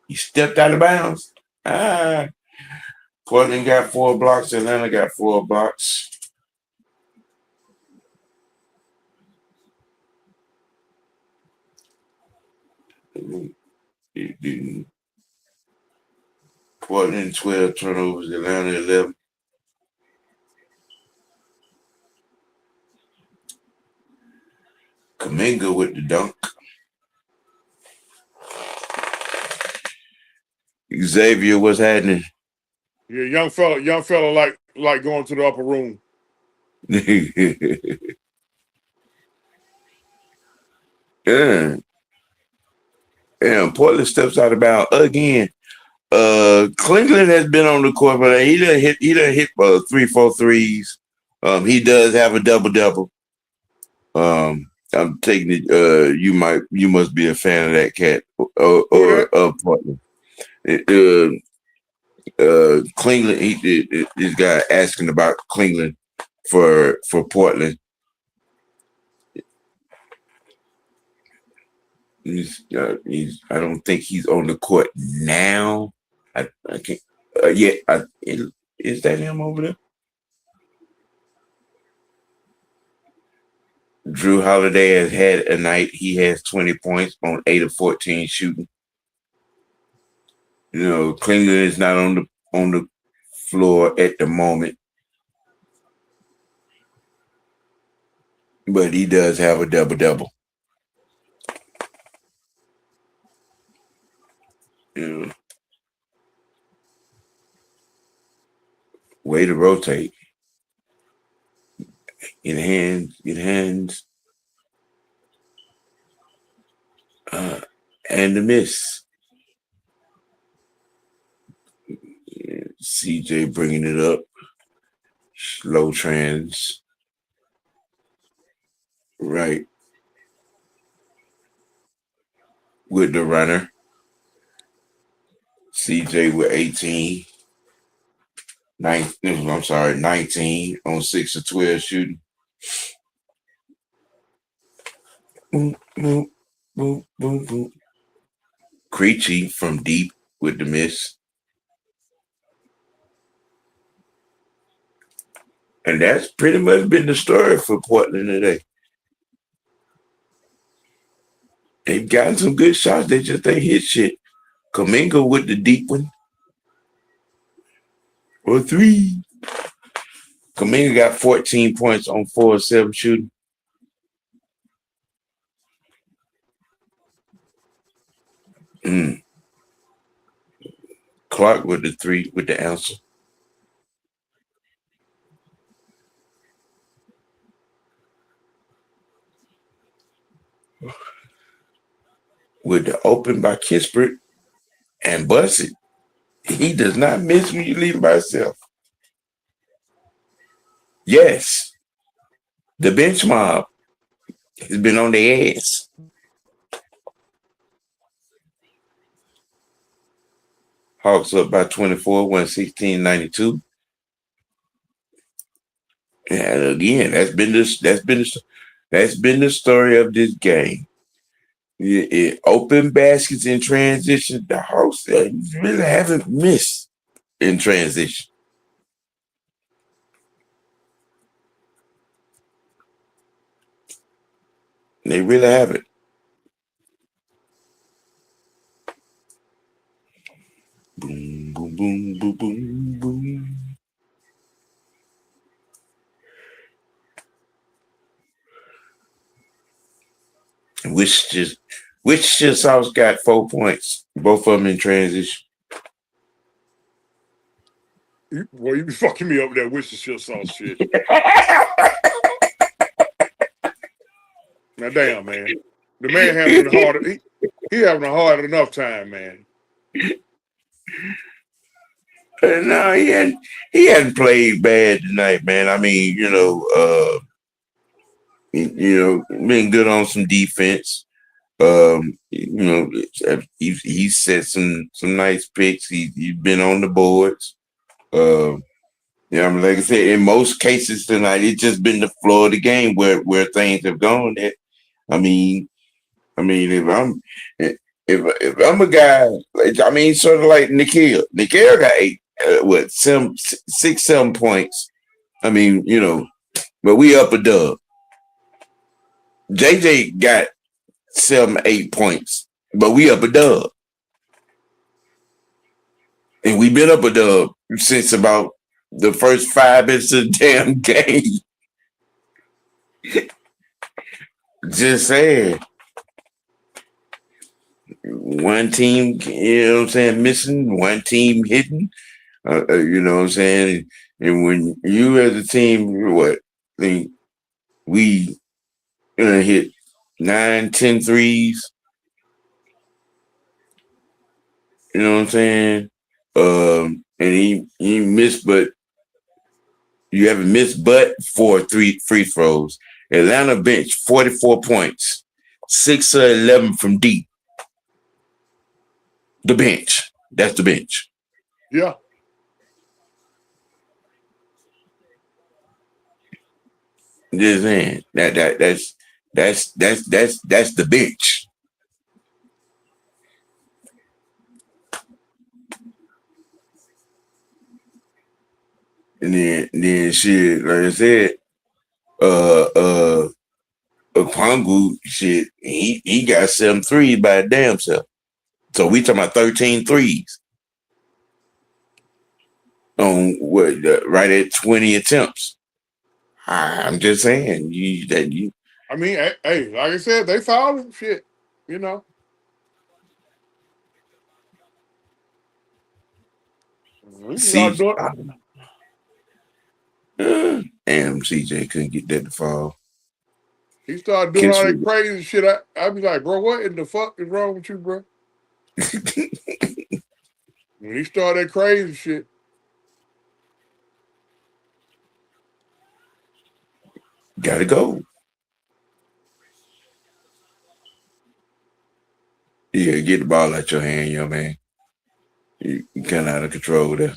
He stepped out of bounds. Portland got 4 blocks. Atlanta got 4 blocks. Portland 12 turnovers. Atlanta 11. Kaminga with the dunk. Xavier, what's happening? Yeah, young fella like going to the upper room. Yeah. And Portland steps out of bounds again. Cleveland has been on the court, but he done hit 3-4 threes. He does have a double. I'm taking it. You must be a fan of that cat or of Portland. Cleveland. This guy asking about Cleveland for Portland. I don't think he's on the court now. I can't. Yeah. Is that him over there? Drew Holiday has had a night. He has 20 points on 8 of 14 shooting. You know, Klingler is not on the floor at the moment, but he does have a double-double. You know, way to rotate. Get hands, and the miss. CJ bringing it up. Slow trans. Right. With the runner. CJ with 18. 19 on 6 of 12 shooting. Boom, boom, boom, boom, boom. Creechy from deep with the miss. And that's pretty much been the story for Portland today. They've gotten some good shots. They just ain't hit shit. Kaminga with the deep one. Or 3. Kaminga got 14 points on 4 of 7 shooting. Clark with the 3 with the answer. With the open by Kispert and Bussett. He does not miss when you leave him by himself. Yes. The bench mob has been on their ass. Hawks up by 24, 116-92. And again, that's been the story of this game. Open baskets in transition. The Hawks really haven't missed in transition. They really haven't. Boom, boom, boom, boom, boom, boom. Wichita South got 4 points, both of them in transition. Boy, you be fucking me up with that Worcestershire sauce shit. Now, damn, man. The man having a hard. He having a hard enough time, man. No, he hadn't played bad tonight, man. I mean, been good on some defense. He's set some nice picks. He's been on the boards. Like I said, in most cases tonight, it's just been the floor of the game where things have gone. If I'm a guy, sort of like Nikhil. Nikhil got 6, 7 points. But we up a dub. JJ got 7, 8 points, but we up a dub. And we've been up a dub since about the first 5 minutes of the damn game. Just saying. One team, missing, one team hitting. And when you as a team, we hit 9, 10 threes. You know what I'm saying? And he missed, but you haven't missed but 4 free throws. Atlanta bench 44 points, 6 of 11 from deep. The bench. That's the bench. Yeah. Just saying that's the bench. And then shit, like I said, Okongwu, shit, he got 7 threes by his damn self. So we talking about 13 threes on right at 20 attempts. I'm just saying you. I mean, hey, like I said, they fouled him. Shit, you know. We can start See, doing. damn, CJ couldn't get that to fall. He started doing all Kiss that crazy shit. I be like, bro, what in the fuck is wrong with you, bro? When he started that crazy shit, gotta go. Yeah, get the ball out your hand, young man. You kind of out of control there.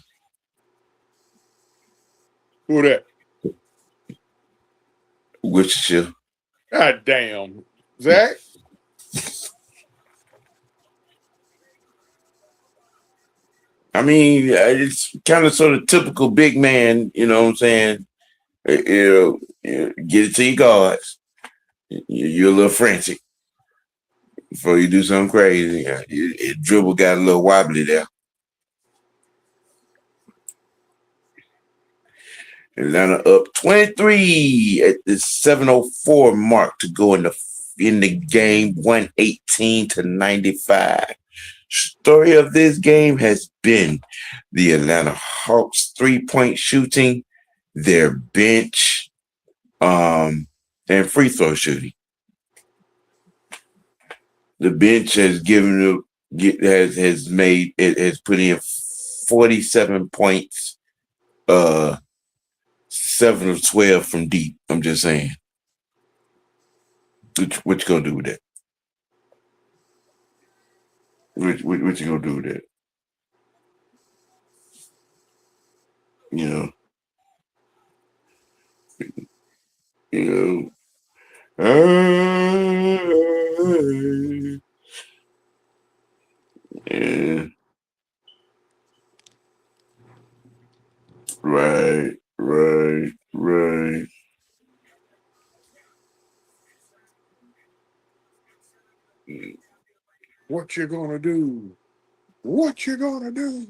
who that? Worcestershire. God damn, Zach. I mean, it's kind of sort of typical big man, you know what I'm saying? Get it to your guards. You're a little frantic before you do something crazy. Your dribble got a little wobbly there. Atlanta up 23 at the 7:04 mark to go in the game, 118-95. Story of this game has been the Atlanta Hawks 3-point shooting, their bench, and free throw shooting. The bench has has put in 47 points, 7 of 12 from deep. I'm just saying. What you gonna do with that? What you gonna do with that? You know, you know. Yeah, right. What you gonna do? What you gonna do?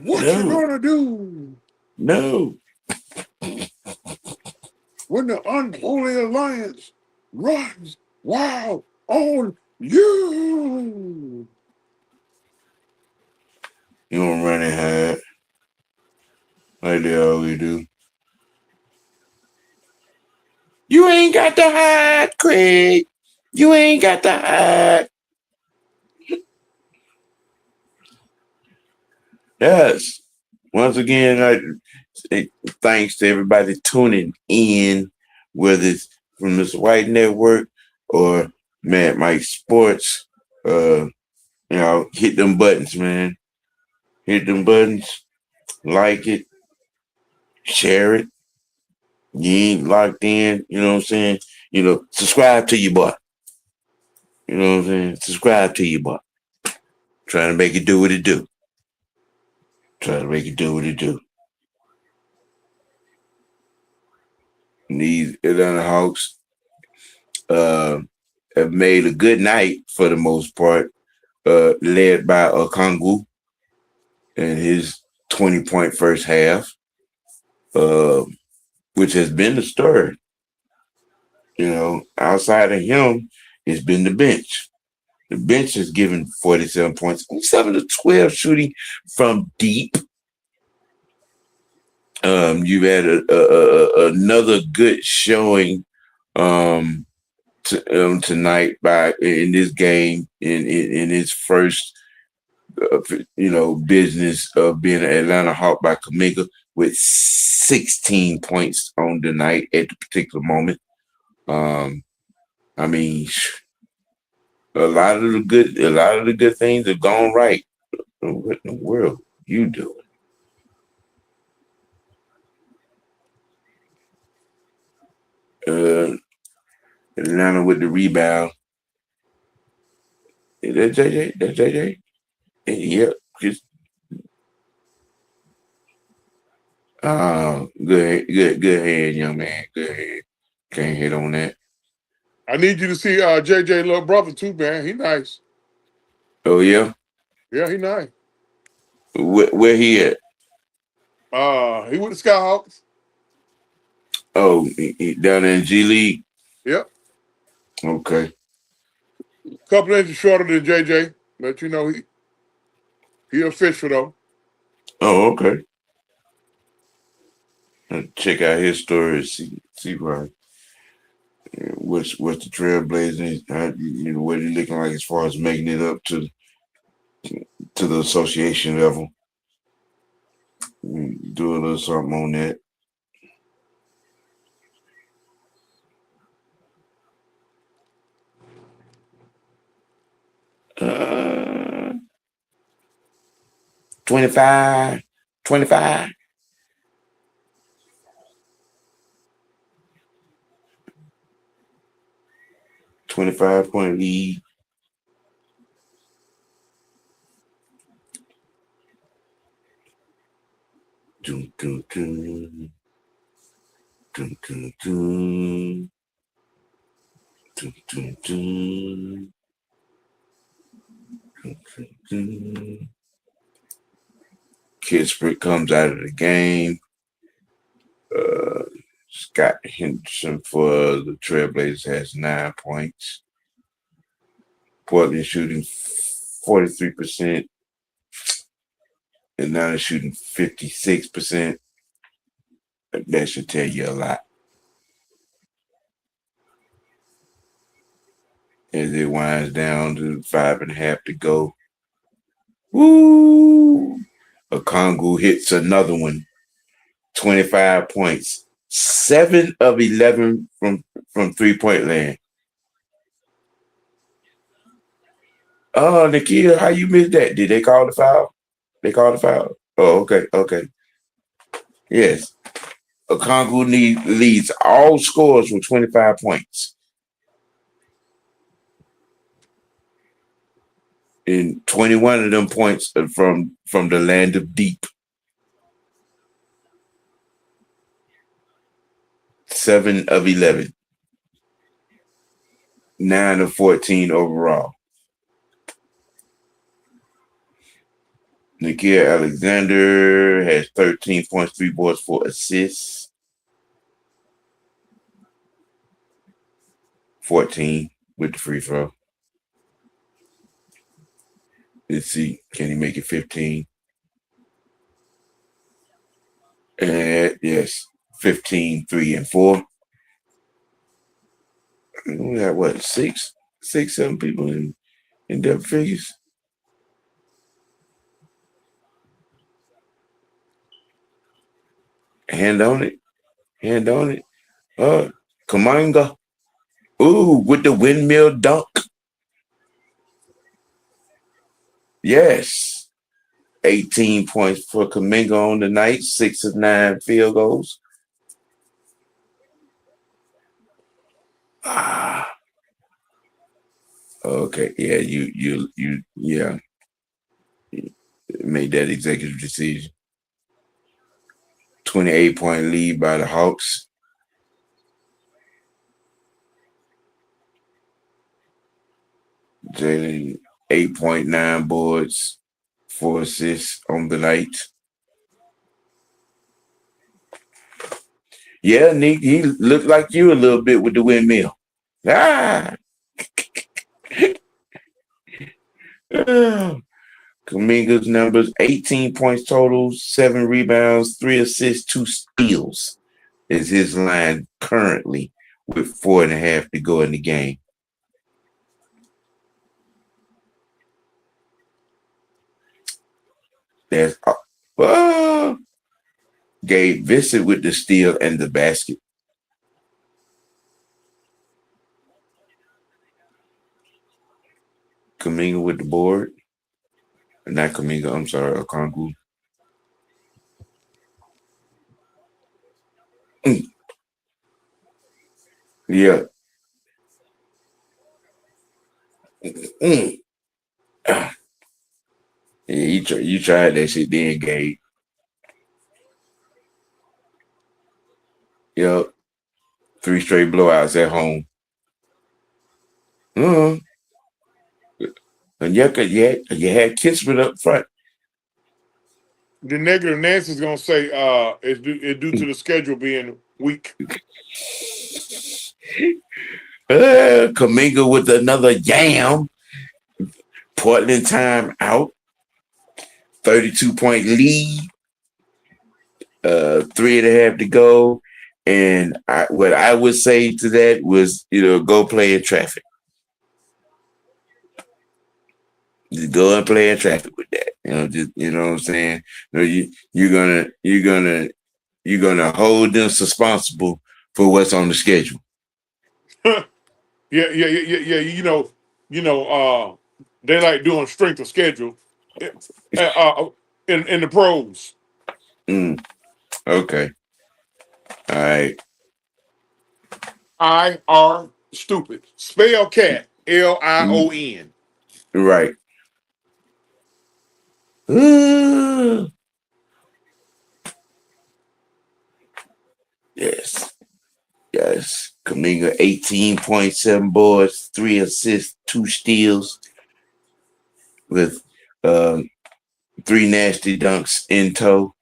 What you No, gonna do no. when the unholy alliance runs wild on you? You don't run and hide like they always do. You ain't got to hide, Craig. You ain't got to hide. Yes. Once again, thanks to everybody tuning in, whether it's from this White Network or Mad Mike Sports. Hit them buttons, man. Hit them buttons. Like it. Share it. You ain't locked in. You know what I'm saying? Subscribe to your boy. You know what I'm saying? Subscribe to your boy. Trying to make it do what it do. Trying to make it do what it do. And these Atlanta Hawks have made a good night for the most part, led by Okongwu and his 20-point first half, which has been the story. Outside of him, it's been the bench. The bench has given 47 points, 7 of 12 shooting from deep. You've had another good showing tonight in this game in his first business of being an Atlanta Hawk by Kaminga with 16 points on the night at the particular moment. I mean, a lot of the good things have gone right. What in the world you doing? Atlanta with the rebound. Is that JJ? That's JJ? Yep. Just good hand, young man. Good hand. Can't hit on that. I need you to see JJ little brother too, man. He nice. Oh yeah, Yeah, he nice. where he at? He with the Skyhawks. Oh, he down in G League. Yep. Okay. Couple inches shorter than JJ, but you know he official though. Oh, okay. Check out his story. See what's the Trailblazers. What he looking like as far as making it up to the association level. Do a little something on that. 25, 25. 25-point lead. Dun, dun, dun. Dun, dun, dun. Dun, dun, dun. Dun, dun, dun. Kispert comes out of the game. Scott Henderson for the Trailblazers has 9 points. Portland shooting 43%, and now they're shooting 56%. That should tell you a lot. As it winds down to 5.5 to go. Woo! Okongwu hits another one. 25 points. 7 of 11 from 3-point land. Oh, Nikia, how you missed that? Did they call the foul? They called the foul? Oh, okay. Yes. Okongwu leads all scores with 25 points. And 21 of them points are from the land of deep. 7 of 11. 9 of 14 overall. Nikia Alexander has 13 points, 3 boards, 4 assists. 14 with the free throw. Let's see, can he make it 15? And yes, 15, 3, and 4. We got what, 7 people in double figures? Hand on it. Kamanga. Ooh, with the windmill dunk. Yes. 18 points for Kaminga on the night, 6 of 9 field goals. Okay, yeah, you made that executive decision. 28-point lead by the Hawks. Jalen 8.9 boards, 4 assists on the night. Yeah, Nick, he looked like you a little bit with the windmill. Kaminga's numbers: 18 points total, 7 rebounds, 3 assists, 2 steals is his line currently with 4.5 to go in the game. There's Gabe Vincent with the steal and the basket. Kaminga with the board. Not Kaminga, I'm sorry, Okongwu. Yeah. Yeah, you tried that shit then, Gabe. Yep. 3 straight blowouts at home. Uh, and you had Kismet up front. The negative Nancy's gonna say it's due to the schedule being weak. Kaminga with another yam. Portland time out. 32-point lead. 3.5 to go. And what I would say to that was, go play in traffic. Just go and play in traffic with that. Just you know what I'm saying. You're gonna hold them responsible for what's on the schedule. Yeah. They like doing strength of schedule in the pros. Okay. All right. IR stupid. Spell cat. LION. Right. Yes. Yes. Kaminga, 18.7 boards, 3 assists, 2 steals, with 3 nasty dunks in tow.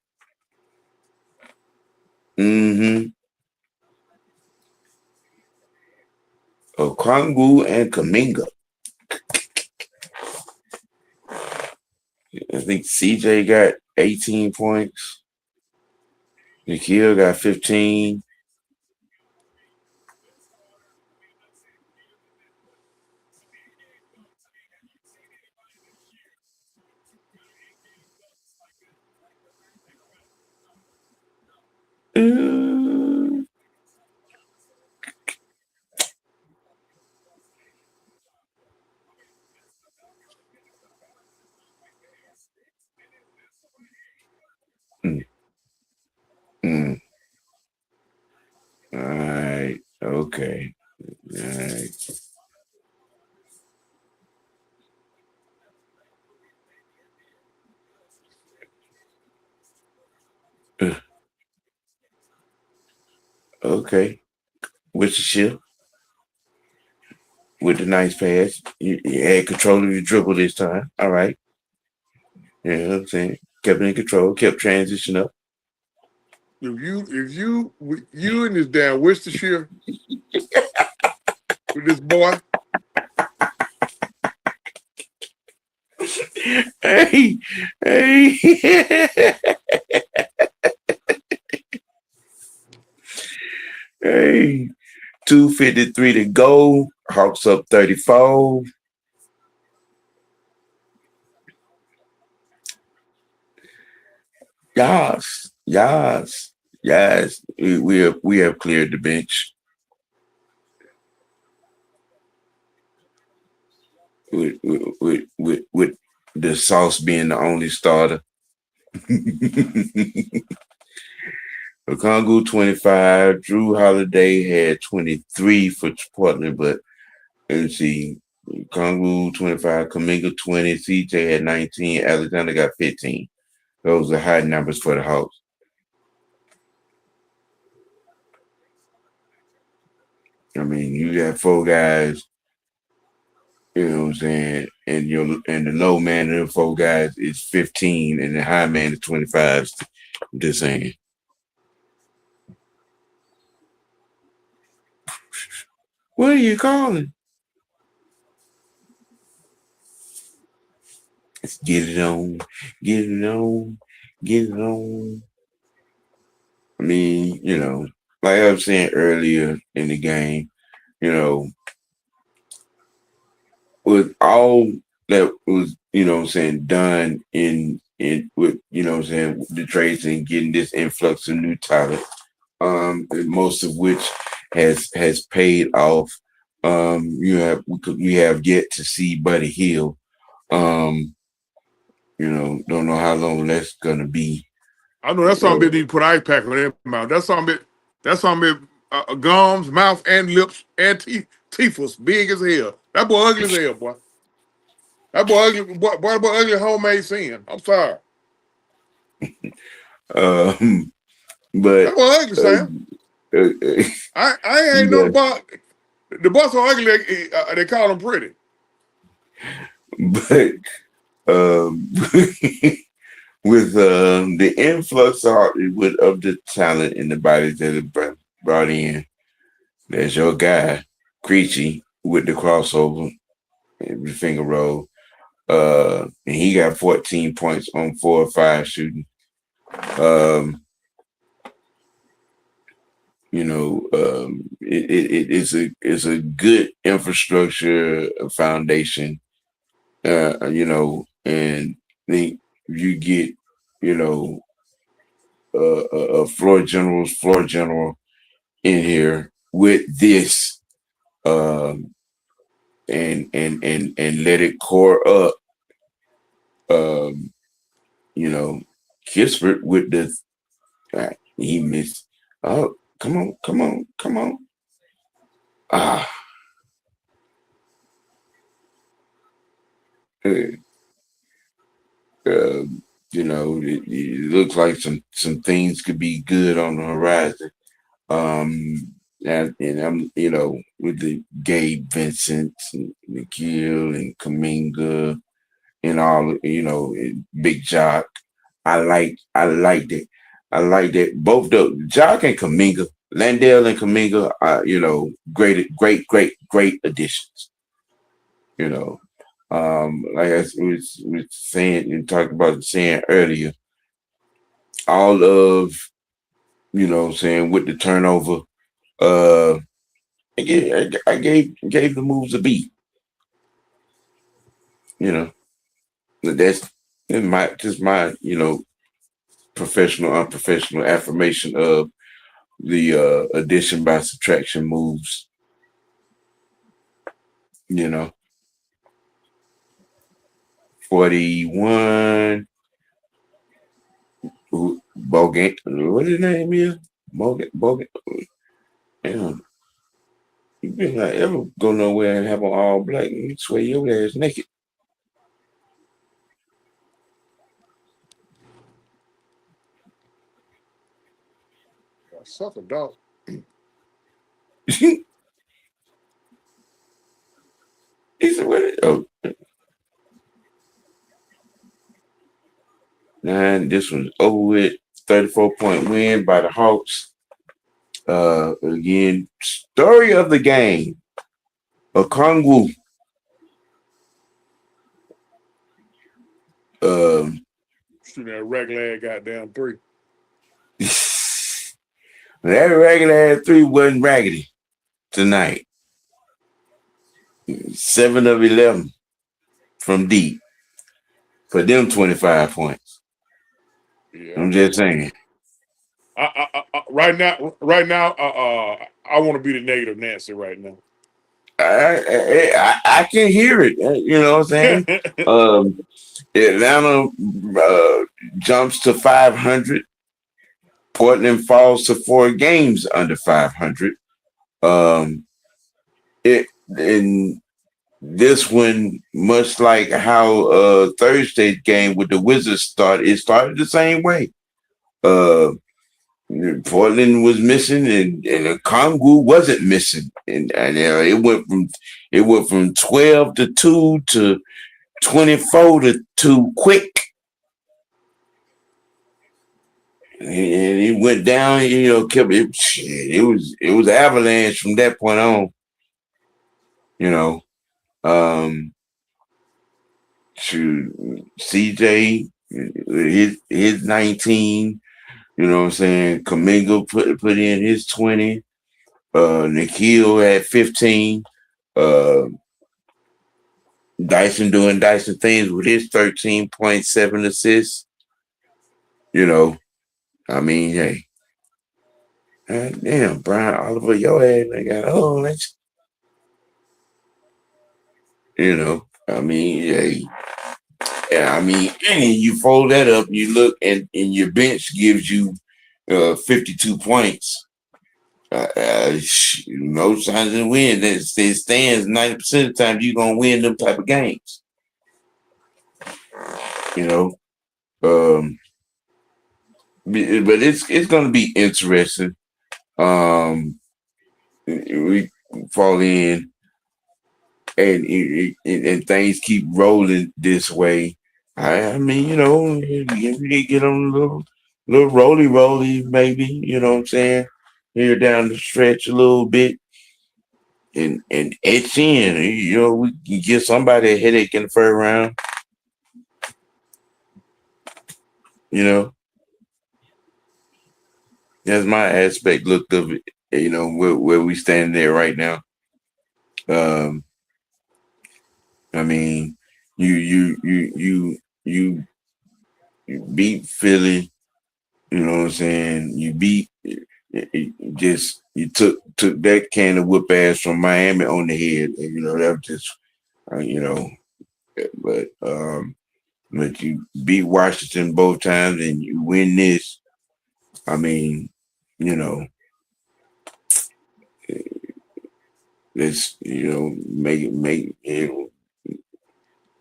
Okongwu and Kaminga. I think CJ got 18 points. Nikhil got 15. All right. Okay. All right. Okay. Worcestershire with the nice pass. You had control of your dribble this time. All right. You know what I'm saying? Kept it in control, kept transition up. If you and this damn Worcestershire with this boy. Hey. Hey. 2:53 to go. Hawks up 34. Yes. We have cleared the bench. With the Sauce being the only starter. Okongwu 25. Drew Holiday had 23 for Portland, but let's see. Okongwu 25, Kaminga 20, CJ had 19, Alexander got 15. Those are high numbers for the Hawks. I mean, you got 4 guys, you know what I'm saying, and the low man of the 4 guys is 15 and the high man is 25. I'm just saying. What are you calling? Let's get it on. I mean, like I was saying earlier in the game, with all that was, done in with, the trades and getting this influx of new talent, most of which has paid off. We have yet to see Buddy Hield. Don't know how long that's gonna be. I know that's something they need to put ice pack on their mouth. That's something gums, mouth, and lips, and teeth was big as hell. That boy ugly as hell, boy. That boy ugly, boy ugly homemade sin. I'm sorry. But That boy ugly, Sam. I ain't no about The boys so ugly. They call them pretty. But um, with the influx of the talent in the bodies that are brought in, there's your guy, Creechy, with the crossover and the finger roll. And he got 14 points on 4 or 5 shooting. Um, it's a good infrastructure foundation. And then you get, you know, a floor general in here with this, um, and let it core up. Um, Kispert with the he missed. Oh, come on. Ah, uh, it looks like some things could be good on the horizon. And I'm, with the Gabe Vincent and Nikhil and Kaminga and all, and Big Jock. I like that. I like that. Both the Jock and Kaminga, Landell and Kaminga are, great additions. You know, like I was saying and talked about saying earlier, all of, saying with the turnover, uh, I gave the moves a beat. You know, that's in my professional unprofessional affirmation of the addition by subtraction moves. You know, 41. Bogan, what his name is? Bogan. Damn, you better not ever go nowhere and have an all black and swear your ass naked. Suck a dog. He said, "What? Oh, 9. This one's over with. 34-point win by the Hawks. Again, story of the game. Okongwu. Um, Shooting that regular goddamn three. that regular 3 wasn't raggedy tonight. 7 of 11 from deep for them 25 points. Yeah. I'm just saying. Right now, I want to be the negative Nancy right now. I can hear it. You know what I'm saying? Atlanta jumps to 500. Portland falls to 4 games under 500. In this one, much like how Thursday's game with the Wizards started, it started the same way. Uh, Portland was missing, and Kongu wasn't missing, and it went from 12-2 to 24-2 quick, and it went down. Kept it. It was avalanche from that point on. You know, to CJ, his 19. You know what I'm saying? Kaminga put in his 20. Nikhil had 15. Dyson doing Dyson things with his 13.7 assists. I mean, hey. Damn, Brian Oliver, your ass, nigga. Let's, I mean, hey. Yeah, I mean, and you fold that up, you look, and your bench gives you 52 points. Most times in win, it stands 90% of the time you're gonna win them type of games. But it's gonna be interesting. We fall in, and things keep rolling this way, I mean, you get on a little roly, maybe, you know what I'm saying? Here down the stretch a little bit and etch in. We can give somebody a headache in the first round, you know. That's my aspect look of it, where we stand there right now. Um, I mean, you beat Philly, you know what I'm saying? You beat you took that can of whoop ass from Miami on the head. And, that was just but but you beat Washington both times and you win this. I mean, you know, let's make it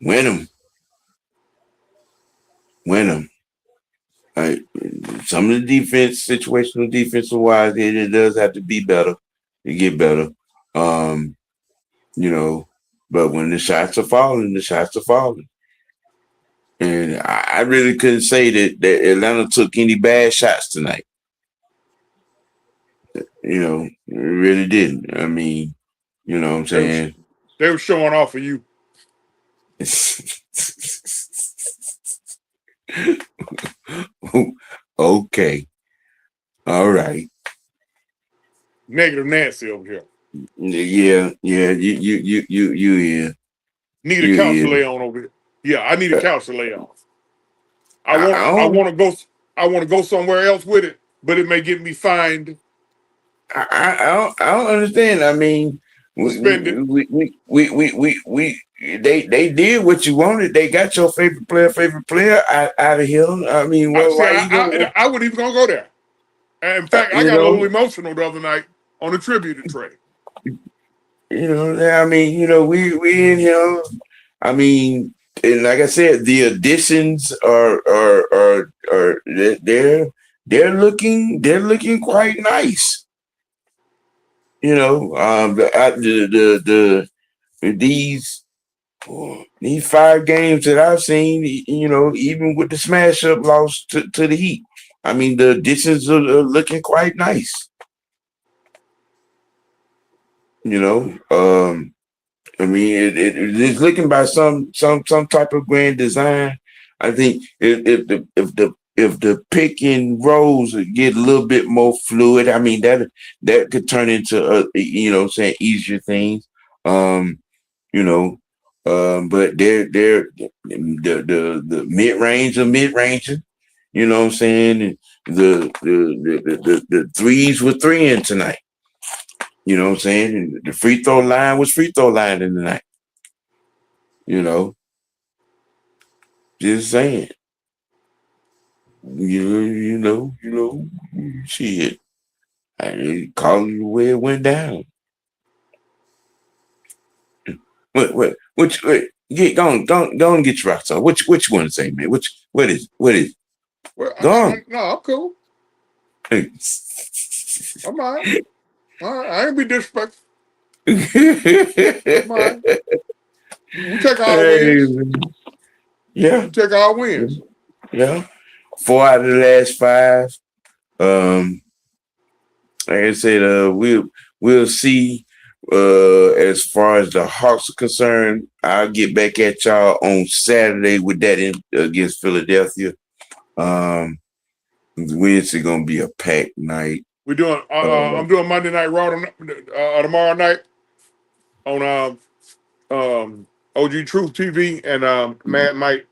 win them. Like, some of the defense, situational defensive wise, it does have to be better to get better. Um, but when the shots are falling, the shots are falling. And I really couldn't say that Atlanta took any bad shots tonight. It really didn't. I mean, you know what I'm saying? They were showing off for you. Okay. All right. Negative Nancy over here. Yeah. You here. Need a couch to lay on over here. Yeah, I need a couch to lay on. I want to go somewhere else with it, but it may get me fined. I don't understand. I mean, Suspended. They did what you wanted. They got your favorite player out of here. I mean, I wasn't even gonna go there. In fact, I got a little emotional the other night on the tribute trade. I mean, we in here. I mean, and like I said, the additions are they're looking quite nice. These 5 games that I've seen, even with the smash up loss to the Heat, I mean, the additions are looking quite nice. I mean, it's looking by some type of grand design. I think if the pick and rolls get a little bit more fluid, I mean that could turn into saying easier things. But they're the mid range of mid ranging. You know what I'm saying? And the threes were 3 in tonight. You know what I'm saying? And the free throw line was free throw line in the night. Just saying. Shit. I call it the way it went down. Which go on and get your rocks on. Which one say, man? What is? Well, go on. No, I'm cool. I'm all right. I ain't be disrespectful. I'm all right. We take our wins. Yeah. We take our wins. Yeah. 4 out of the last 5. Like I said, we'll see. As far as the Hawks are concerned, I'll get back at y'all on Saturday with that against Philadelphia. Wednesday gonna be a packed night. We're doing. I'm doing Monday Night Raw tomorrow night on OG Truth TV and Mad Mike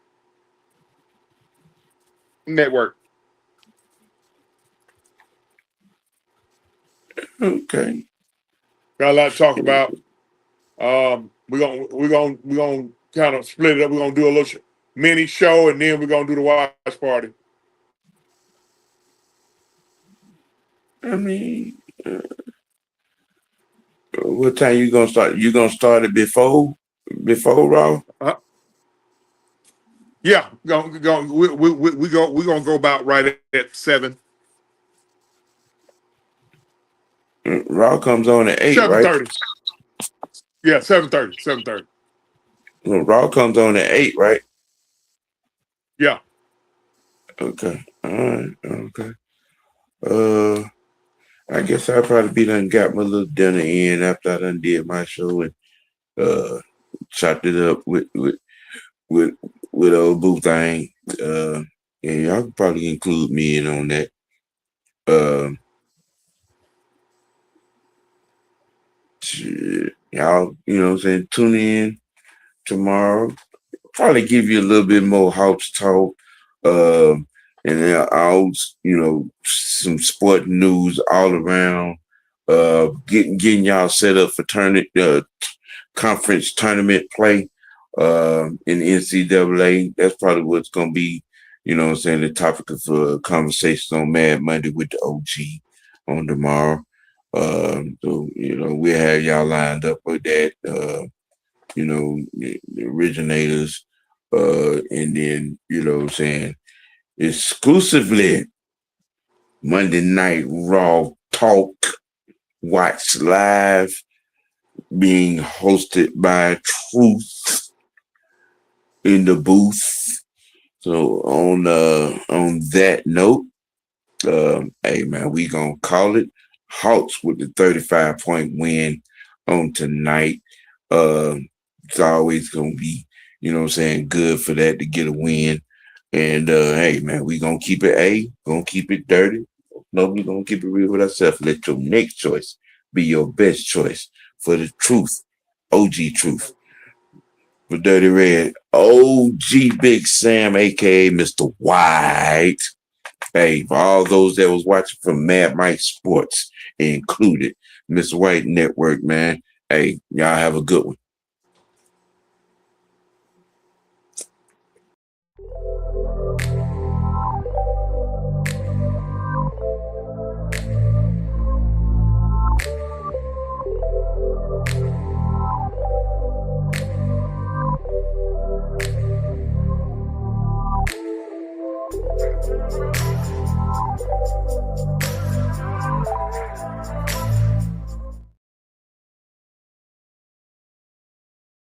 Network. Okay. Got a lot to talk about. We're gonna kind of split it up. We're gonna do a little mini show, and then we're gonna do the watch party. I mean, what time you gonna start? You gonna start it before Raw? Yeah, we're gonna go about right at 7. Raw comes on at 8, right? 7:30. Yeah, 7:30. 7:30. Well, Raw comes on at 8, right? Yeah. Okay. All right. Okay. Uh, I guess I probably be done got my little dinner in after I done did my show and uh chopped it up with with old boo thing. Uh, yeah, y'all can probably include me in on that. Um, shit, y'all, you know what I'm saying? Tune in tomorrow. Probably give you a little bit more Hawks talk. And then I'll, some sport news all around. Getting y'all set up for conference tournament play in the NCAA. That's probably what's going to be, you know what I'm saying, the topic of conversations on Mad Monday with the OG on tomorrow. So, we'll have y'all lined up with that. The originators, and then, you know what I'm saying, exclusively Monday Night Raw Talk, Watch Live, being hosted by Truth in the booth. So on that note, hey man, we gonna call it Hawks with the 35-point win on tonight. It's always gonna be, you know what I'm saying, good for that to get a win. And hey man, we gonna keep it gonna keep it dirty. No, we gonna keep it real with ourselves. Let your next choice be your best choice for the truth. OG truth. For Dirty Red, OG Big Sam, aka Mr. White. Hey, for all those that was watching from Mad Mike Sports included, Mr. White Network, man. Hey, y'all have a good one.